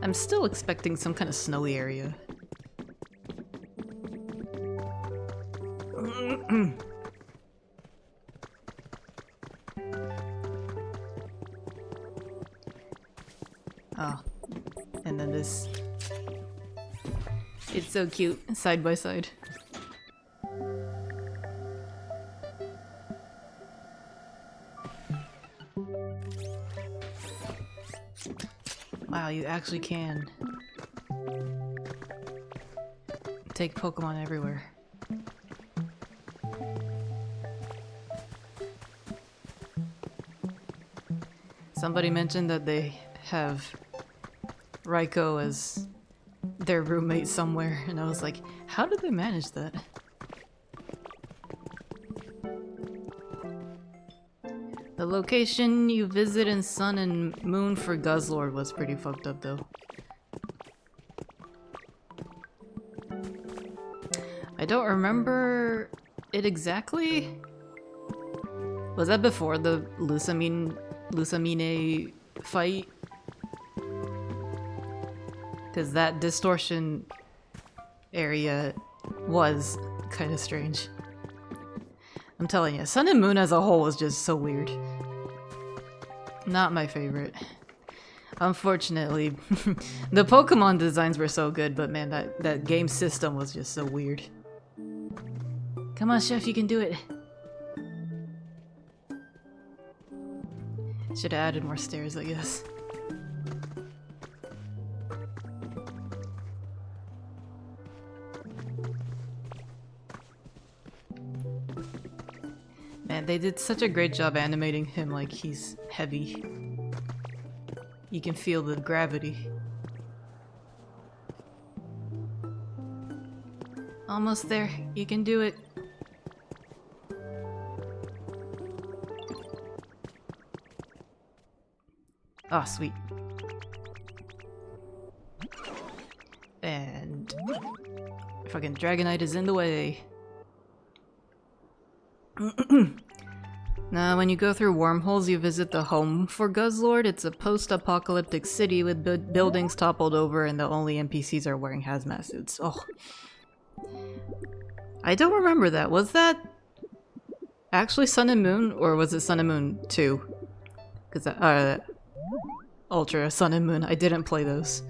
I'm still expecting some kind of snowy area. Oh, and then this. It's so cute, side by side. Wow, you actually can take Pokemon everywhere. Somebody mentioned that they have Raikou as their roommate somewhere, and I was like, how did they manage that? The location you visit in Sun and Moon for Guzzlord was pretty fucked up though. I don't remember it exactly. Was that before the Lusamine fight? Because that distortion area was kind of strange. I'm telling you, Sun and Moon as a whole was just so weird. Not my favorite. Unfortunately, the Pokemon designs were so good, but man, that game system was just so weird. Come on, Chef, you can do it. Should have added more stairs, I guess. Man, they did such a great job animating him like he's heavy. You can feel the gravity. Almost there. You can do it. Oh, sweet. And fucking Dragonite is in the way. Now, when you go through wormholes, you visit the home for Guzzlord. It's a post-apocalyptic city with buildings toppled over, and the only NPCs are wearing hazmat suits. Oh. I don't remember that. Was that actually Sun and Moon, or was it Sun and Moon 2? Because Ultra, Sun and Moon. I didn't play those.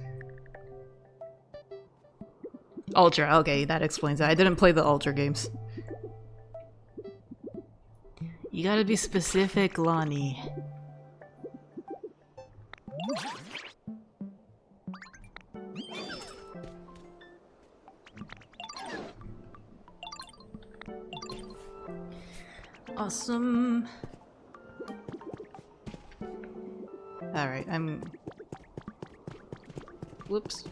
Ultra, okay, that explains it. I didn't play the Ultra games. You gotta be specific, Lonnie. Awesome. Alright, whoops.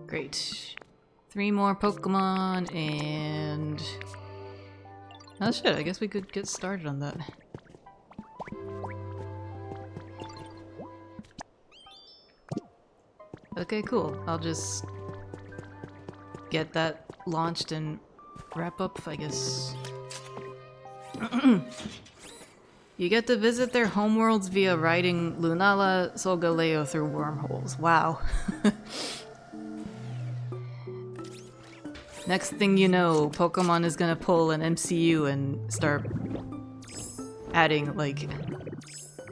Great. 3 more Pokemon and... Oh shit, I guess we could get started on that. Okay, cool. I'll just get that launched and wrap up, I guess. You get to visit their homeworlds via riding Lunala Solgaleo through wormholes. Wow. Next thing you know, Pokemon is gonna pull an MCU and start adding, like,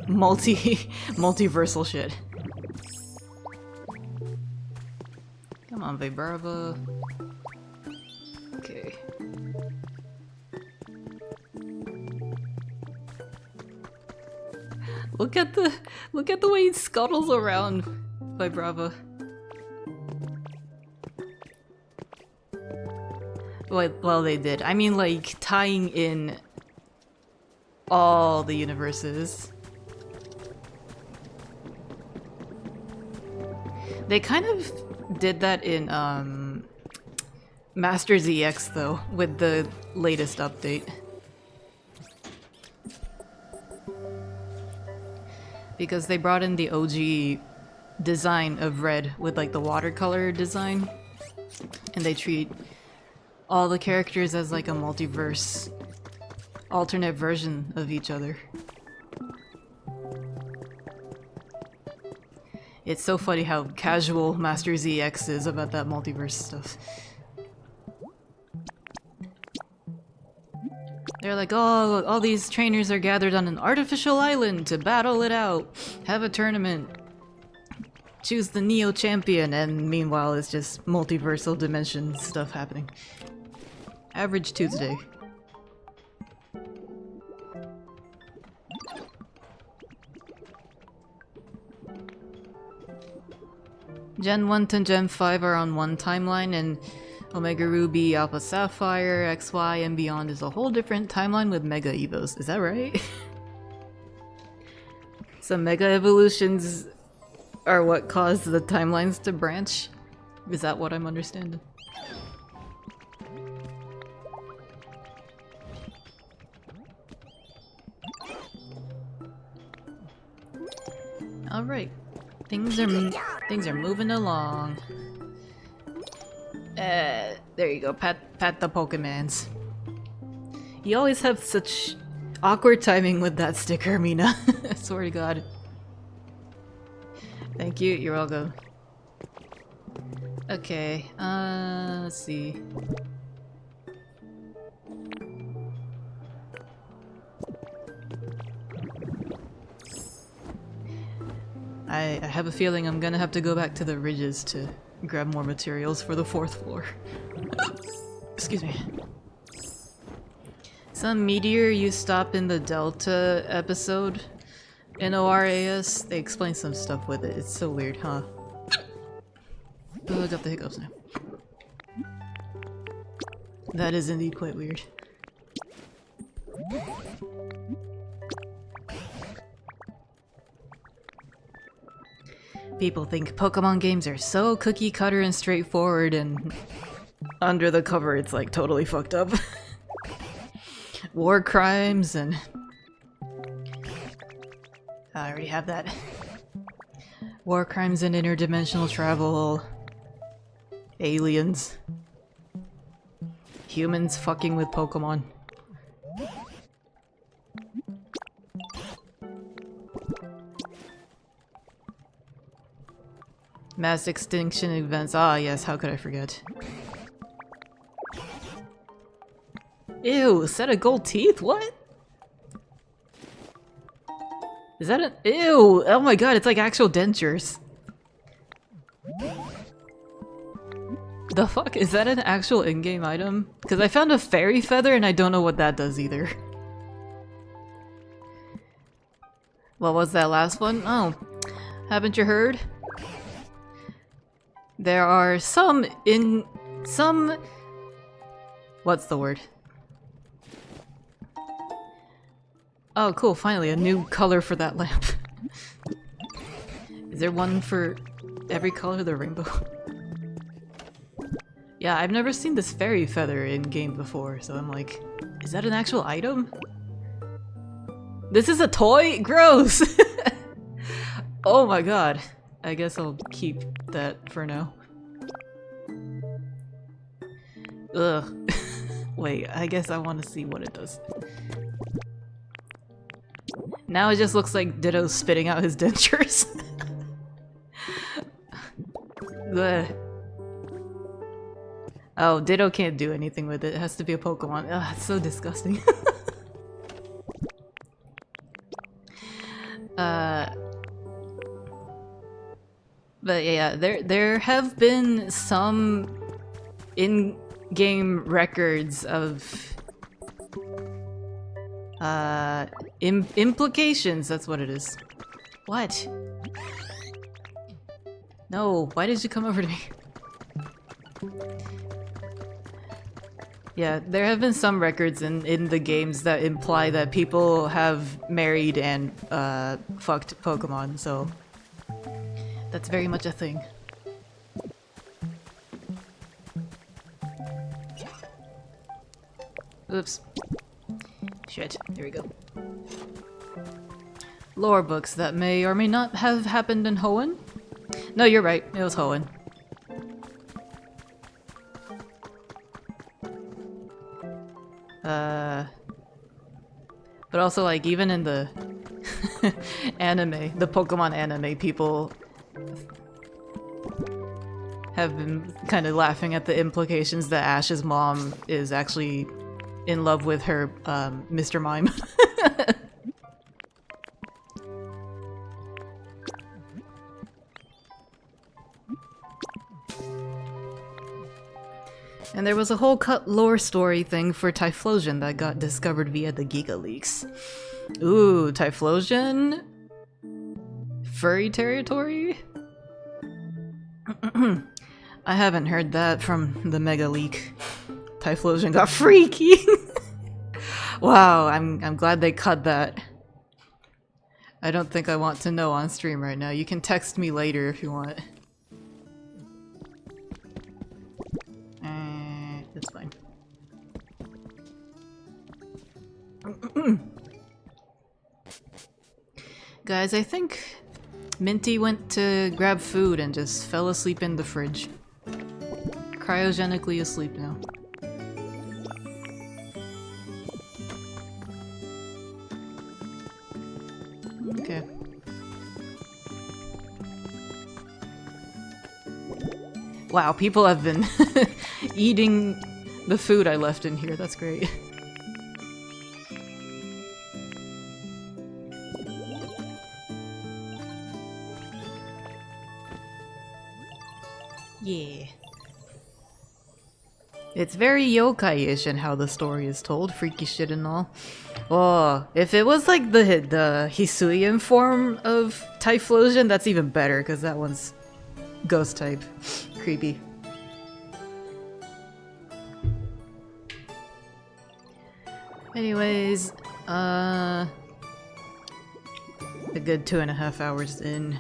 multiversal shit. Come on, Vibrava. Okay. Look at the way he scuttles around by Brava. Well, they did. I mean, like, tying in all the universes. They kind of did that in, Master ZX, though, with the latest update. Because they brought in the OG design of Red with, like, the watercolor design. And they treat all the characters as like a multiverse, alternate version of each other. It's so funny how casual Master ZX is about that multiverse stuff. They're like, oh, all these trainers are gathered on an artificial island to battle it out, have a tournament, choose the Neo champion, and meanwhile it's just multiversal dimension stuff happening. Average Tuesday. Gen 1 to Gen 5 are on one timeline, and Omega Ruby, Alpha Sapphire, XY, and beyond is a whole different timeline with Mega Evos. Is that right? So Mega Evolutions are what caused the timelines to branch? Is that what I'm understanding? All right, things are moving along. There you go. Pat the Pokemans. You always have such awkward timing with that sticker, Mina. I swear to God. Thank you. You're all good. Okay. Let's see. I have a feeling I'm gonna have to go back to the ridges to grab more materials for the 4th floor. Excuse me. Some meteor you stop in the Delta episode in ORAS. They explain some stuff with it. It's so weird, huh? Oh, I got the hiccups now. That is indeed quite weird. People think Pokemon games are so cookie cutter and straightforward, and under the cover it's like totally fucked up. War crimes and... I already have that. War crimes and interdimensional travel. Aliens. Humans fucking with Pokemon. Mass extinction events. Ah, yes, how could I forget? Ew, set of gold teeth? What? Is that an- Ew! Oh my god, it's like actual dentures. The fuck? Is that an actual in-game item? Because I found a fairy feather and I don't know what that does either. What was that last one? Oh, haven't you heard? There are some what's the word? Oh cool, finally a new color for that lamp. Is there one for every color of the rainbow? Yeah, I've never seen this fairy feather in game before, so I'm like, is that an actual item? This is a toy? Gross! Oh my god. I guess I'll keep that for now. Ugh. Wait, I guess I want to see what it does. Now it just looks like Ditto's spitting out his dentures. Ugh. Oh, Ditto can't do anything with it. It has to be a Pokemon. Ugh, it's so disgusting. But yeah, there have been some in-game records of Implications, that's what it is. What? No, why did you come over to me? Yeah, there have been some records in the games that imply that people have married and fucked Pokemon, so that's very much a thing. Oops. Shit, here we go. Lore books that may or may not have happened in Hoenn? No, you're right, it was Hoenn. But also, like, even in the anime, the Pokemon anime, people have been kind of laughing at the implications that Ash's mom is actually in love with her, Mr. Mime. And there was a whole cut lore story thing for Typhlosion that got discovered via the Giga Leaks. Ooh, Typhlosion? Furry territory? I haven't heard that from the Mega Leak. Typhlosion got freaky! Wow, I'm glad they cut that. I don't think I want to know on stream right now. You can text me later if you want. That's fine. Guys, I think Minty went to grab food and just fell asleep in the fridge. Cryogenically asleep now. Okay. Wow, people have been eating the food I left in here. That's great. Yeah. It's very yokai-ish in how the story is told, freaky shit and all. Oh, if it was like the Hisuian form of Typhlosion, that's even better, because that one's ghost type. Creepy. Anyways, a good 2.5 hours in.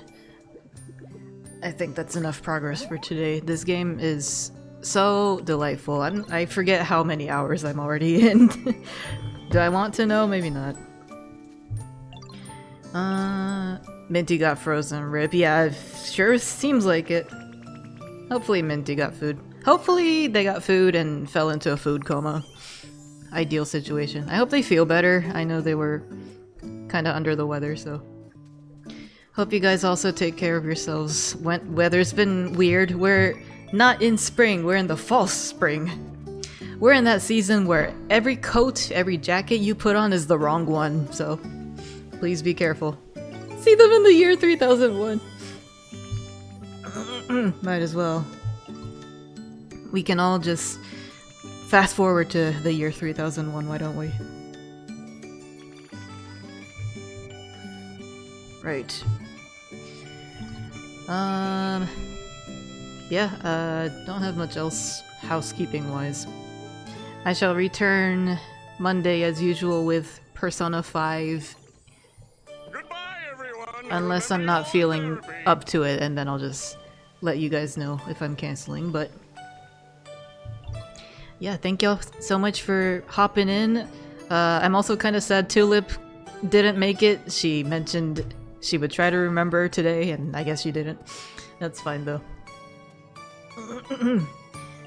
I think that's enough progress for today. This game is so delightful. I forget how many hours I'm already in. Do I want to know? Maybe not. Minty got frozen. Rip. Yeah, it sure seems like it. Hopefully Minty got food. Hopefully they got food and fell into a food coma. Ideal situation. I hope they feel better. I know they were kind of under the weather, so... Hope you guys also take care of yourselves. Weather's been weird. We're not in spring, we're in the false spring. We're in that season where every coat, every jacket you put on is the wrong one, so please be careful. See them in the year 3001. Might as well. We can all just fast forward to the year 3001, why don't we? Right. Yeah, don't have much else housekeeping-wise. I shall return Monday as usual with Persona 5. Goodbye, everyone. Unless I'm not feeling up to it, and then I'll just let you guys know if I'm canceling, but... Yeah, thank y'all so much for hopping in. I'm also kind of sad Tulip didn't make it. She mentioned she would try to remember today, and I guess she didn't. That's fine, though.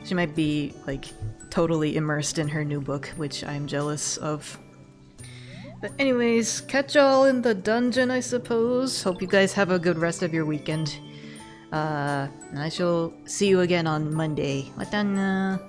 She might be, like, totally immersed in her new book, which I'm jealous of. But anyways, catch y'all in the dungeon, I suppose. Hope you guys have a good rest of your weekend. And I shall see you again on Monday. Watana!